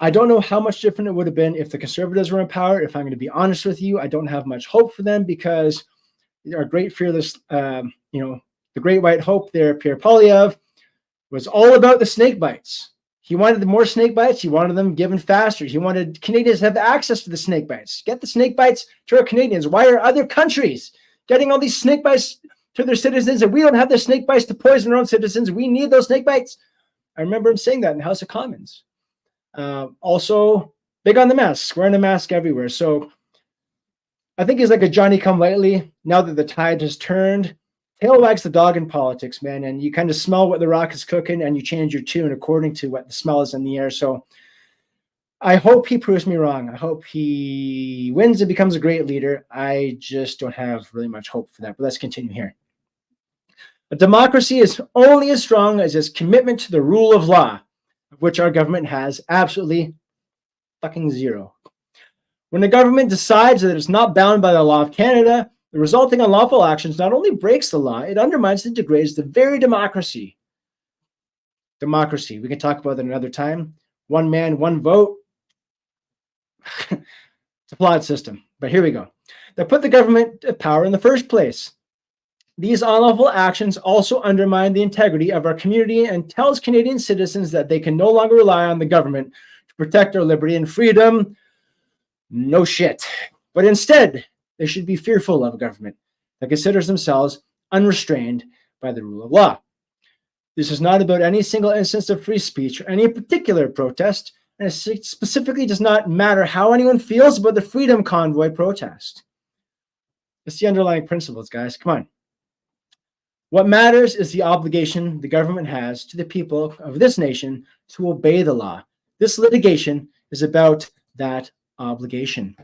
I don't know how much different it would have been if the Conservatives were in power. If I'm going to be honest with you, I don't have much hope for them because our great fearless, the great white hope there, Pierre Poilievre, was all about the snake bites. He wanted more snake bites. He wanted them given faster. He wanted Canadians to have access to the snake bites. Get the snake bites to our Canadians. Why are other countries getting all these snake bites to their citizens and we don't have the snake bites to poison our own citizens? We need those snake bites. I remember him saying that in the House of Commons. Also, big on the mask, wearing a mask everywhere. So I think he's like a Johnny come lately. Now that the tide has turned, tail wags the dog in politics, man. And you kind of smell what the rock is cooking and you change your tune according to what the smell is in the air. So I hope he proves me wrong. I hope he wins and becomes a great leader. I just don't have really much hope for that. But let's continue here. A democracy is only as strong as its commitment to the rule of law, of which our government has absolutely fucking zero. When the government decides that it's not bound by the law of Canada, the resulting unlawful actions not only breaks the law, it undermines and degrades the very democracy. Democracy, we can talk about that another time. One man, one vote. It's a flawed system, but here we go. That put the government of power in the first place. These unlawful actions also undermine the integrity of our community and tells Canadian citizens that they can no longer rely on the government to protect their liberty and freedom. No shit. But instead, they should be fearful of a government that considers themselves unrestrained by the rule of law. This is not about any single instance of free speech or any particular protest, and it specifically does not matter how anyone feels about the Freedom Convoy protest. It's the underlying principles, guys. Come on. What matters is the obligation the government has to the people of this nation to obey the law. This litigation is about that obligation.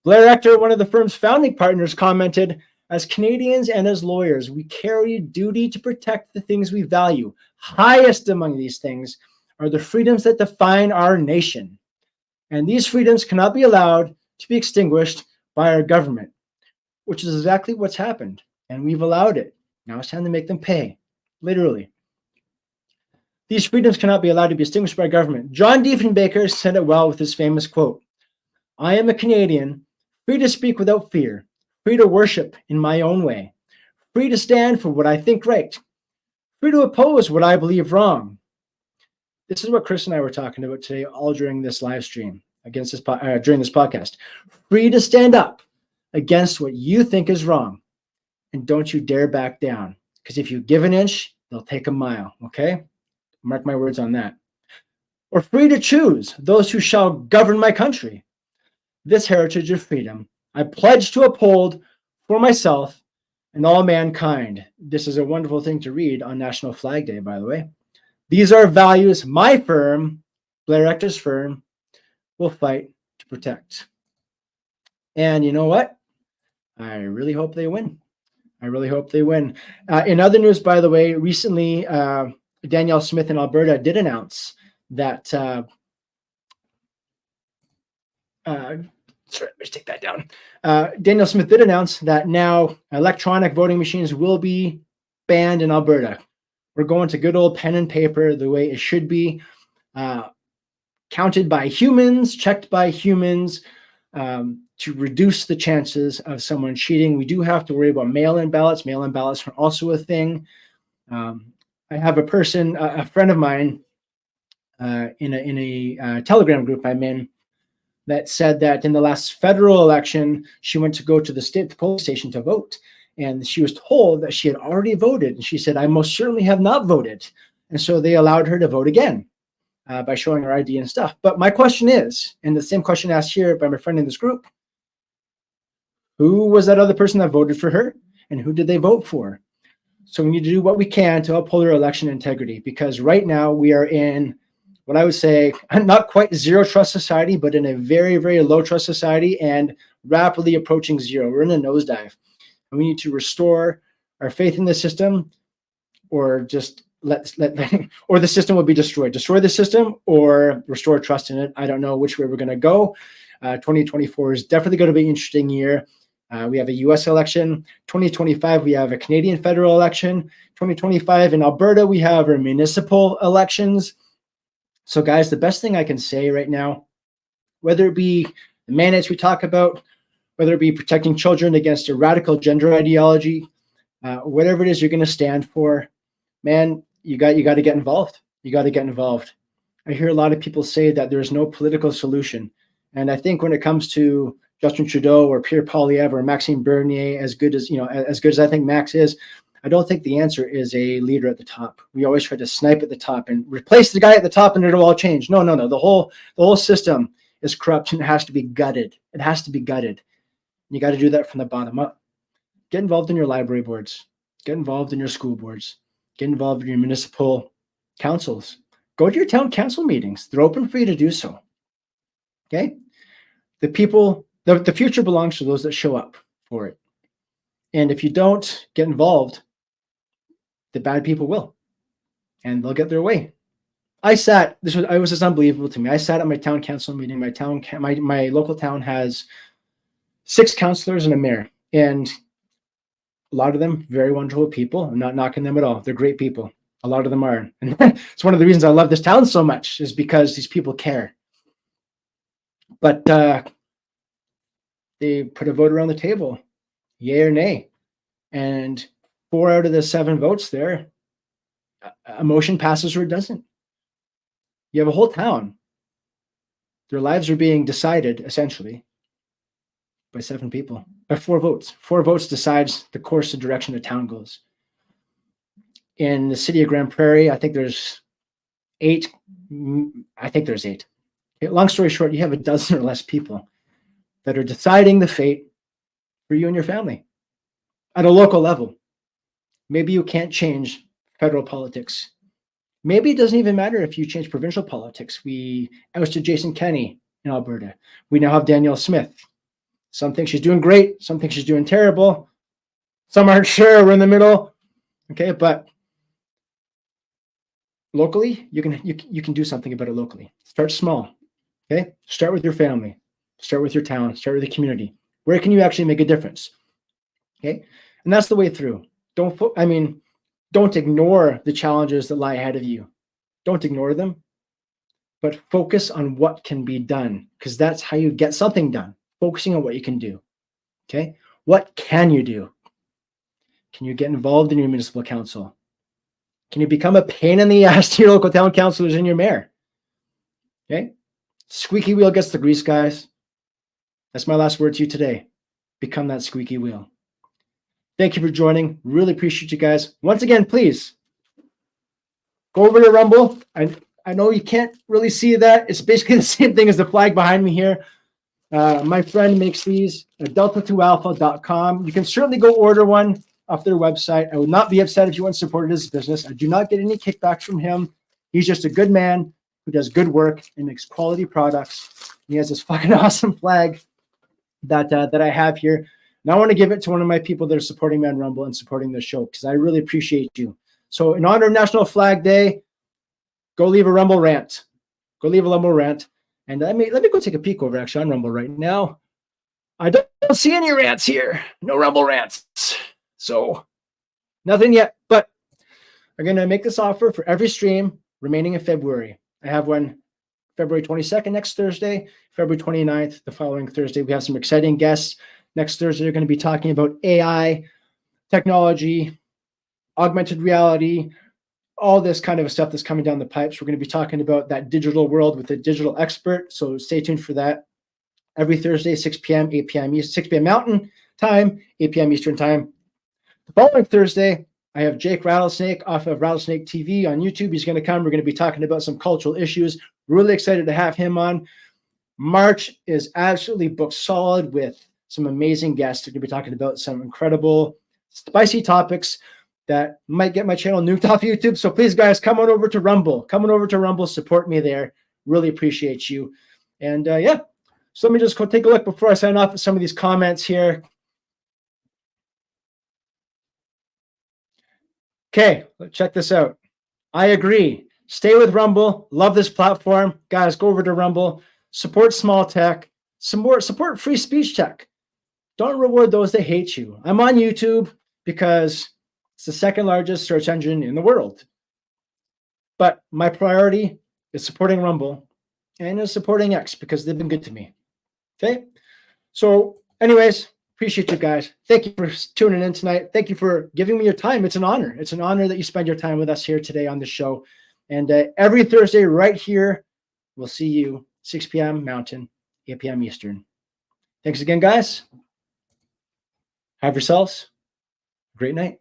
Blair Ector, one of the firm's founding partners, commented, "As Canadians and as lawyers, we carry a duty to protect the things we value. Highest among these things are the freedoms that define our nation. And these freedoms cannot be allowed to be extinguished by our government," which is exactly what's happened. And we've allowed it. Now it's time to make them pay, literally. These freedoms cannot be allowed to be extinguished by government. John Diefenbaker said it well with his famous quote, "I am a Canadian, free to speak without fear, free to worship in my own way, free to stand for what I think right, free to oppose what I believe wrong." This is what Chris and I were talking about today, all during this live stream, during this podcast. Free to stand up against what you think is wrong. And don't you dare back down, because if you give an inch, they'll take a mile, okay? Mark my words on that. Or free to choose those who shall govern my country. This heritage of freedom I pledge to uphold for myself and all mankind. This is a wonderful thing to read on National Flag Day, by the way. These are values my firm, Blair Ector's firm, will fight to protect. And you know what? I really hope they win. I really hope they win. In other news, by the way, recently, Danielle Smith in Alberta did announce that, sorry, let me take that down. Danielle Smith did announce that now electronic voting machines will be banned in Alberta. We're going to good old pen and paper the way it should be, counted by humans, checked by humans, to reduce the chances of someone cheating. We do have to worry about mail-in ballots. Mail-in ballots are also a thing. I have a person, a friend of mine, in a Telegram group I'm in, that said that in the last federal election, she went to go to the polling station to vote. And she was told that she had already voted. And she said, I most certainly have not voted. And so they allowed her to vote again by showing her ID and stuff. But my question is, and the same question asked here by my friend in this group, who was that other person that voted for her? And who did they vote for? So we need to do what we can to uphold our election integrity, because right now we are in what I would say, not quite zero trust society, but in a very, very low trust society and rapidly approaching zero. We're in a nosedive. And we need to restore our faith in the system, or just or the system will be destroyed. Destroy the system or restore trust in it. I don't know which way we're going to go. 2024 is definitely going to be an interesting year. We have a US election. 2025, we have a Canadian federal election. 2025 in Alberta, we have our municipal elections. So guys, the best thing I can say right now, whether it be the mandates we talk about, whether it be protecting children against a radical gender ideology, whatever it is you're going to stand for, man, you got to get involved. You got to get involved. I hear a lot of people say that there's no political solution. And I think when it comes to Justin Trudeau or Pierre Poilievre or Maxime Bernier, as good as I think Max is, I don't think the answer is a leader at the top. We always try to snipe at the top and replace the guy at the top and it'll all change. No. The whole system is corrupt and it has to be gutted. It has to be gutted. And you got to do that from the bottom up. Get involved in your library boards. Get involved in your school boards. Get involved in your municipal councils. Go to your town council meetings. They're open for you to do so. Okay? The future belongs to those that show up for it. And if you don't get involved, the bad people will. And they'll get their way. It was just unbelievable to me. I sat at my town council meeting. My local town has 6 councillors and a mayor. And a lot of them, very wonderful people. I'm not knocking them at all. They're great people. A lot of them are. And it's one of the reasons I love this town so much, is because these people care. But they put a vote around the table, yay or nay. And 4 out of the 7 votes there, a motion passes or it doesn't. You have a whole town. Their lives are being decided, essentially, by 7 people, by 4 votes. 4 votes decides the course and direction the town goes. In the city of Grand Prairie, I think there's 8. Okay, long story short, you have a dozen or less people that are deciding the fate for you and your family at a local level. Maybe you can't change federal politics. Maybe it doesn't even matter if you change provincial politics. We ousted Jason Kenney in Alberta. We now have Danielle Smith. Some think she's doing great. Some think she's doing terrible. Some aren't sure. We're in the middle. Okay, but locally, you can do something about it locally. Start small. Okay, start with your family. Start with your town. Start with the community. Where can you actually make a difference? Okay, and that's the way through. Don't ignore the challenges that lie ahead of you. Don't ignore them, but focus on what can be done, because that's how you get something done. Focusing on what you can do. Okay, what can you do? Can you get involved in your municipal council? Can you become a pain in the ass to your local town councilors and your mayor? Okay, squeaky wheel gets the grease, guys. That's my last word to you today. Become that squeaky wheel. Thank you for joining. Really appreciate you guys. Once again, please go over to Rumble. I know you can't really see that. It's basically the same thing as the flag behind me here. My friend makes these at delta2alpha.com. You can certainly go order one off their website. I would not be upset if you went and supported his business. I do not get any kickbacks from him. He's just a good man who does good work and makes quality products. He has this fucking awesome flag that I have here. And I want to give it to one of my people that are supporting me on Rumble and supporting the show because I really appreciate you. So in honor of National Flag Day, go leave a Rumble rant. Go leave a Rumble rant. And let me go take a peek over actually on Rumble right now. I don't see any rants here. No Rumble rants. So nothing yet. But I'm going to make this offer for every stream remaining in February. I have one February 22nd next Thursday, February 29th the following Thursday. We have some exciting guests. Next Thursday, they're going to be talking about AI, technology, augmented reality, all this kind of stuff that's coming down the pipes. We're going to be talking about that digital world with a digital expert. So stay tuned for that. Every Thursday, 6 p.m., 8 p.m. 6 p.m. Mountain Time, 8 p.m. Eastern Time. The following Thursday, I have Jake Rattlesnake off of Rattlesnake TV on YouTube. He's going to come. We're going to be talking about some cultural issues. Really excited to have him on. March is absolutely booked solid with some amazing guests. They're going to be talking about some incredible, spicy topics that might get my channel nuked off YouTube. So please, guys, come on over to Rumble. Come on over to Rumble. Support me there. Really appreciate you. And yeah, so let me just go take a look before I sign off at some of these comments here. Okay, let's check this out. I agree. Stay with Rumble. Love this platform. Guys, go over to Rumble. Support small tech. Support free speech tech. Don't reward those that hate you. I'm on YouTube because it's the second largest search engine in the world. But my priority is supporting Rumble and is supporting X because they've been good to me. Okay? So anyways, appreciate you guys. Thank you for tuning in tonight. Thank you for giving me your time. It's an honor. It's an honor that you spend your time with us here today on the show. And every Thursday right here, we'll see you 6 p.m. Mountain, 8 p.m. Eastern. Thanks again, guys. Have yourselves a great night.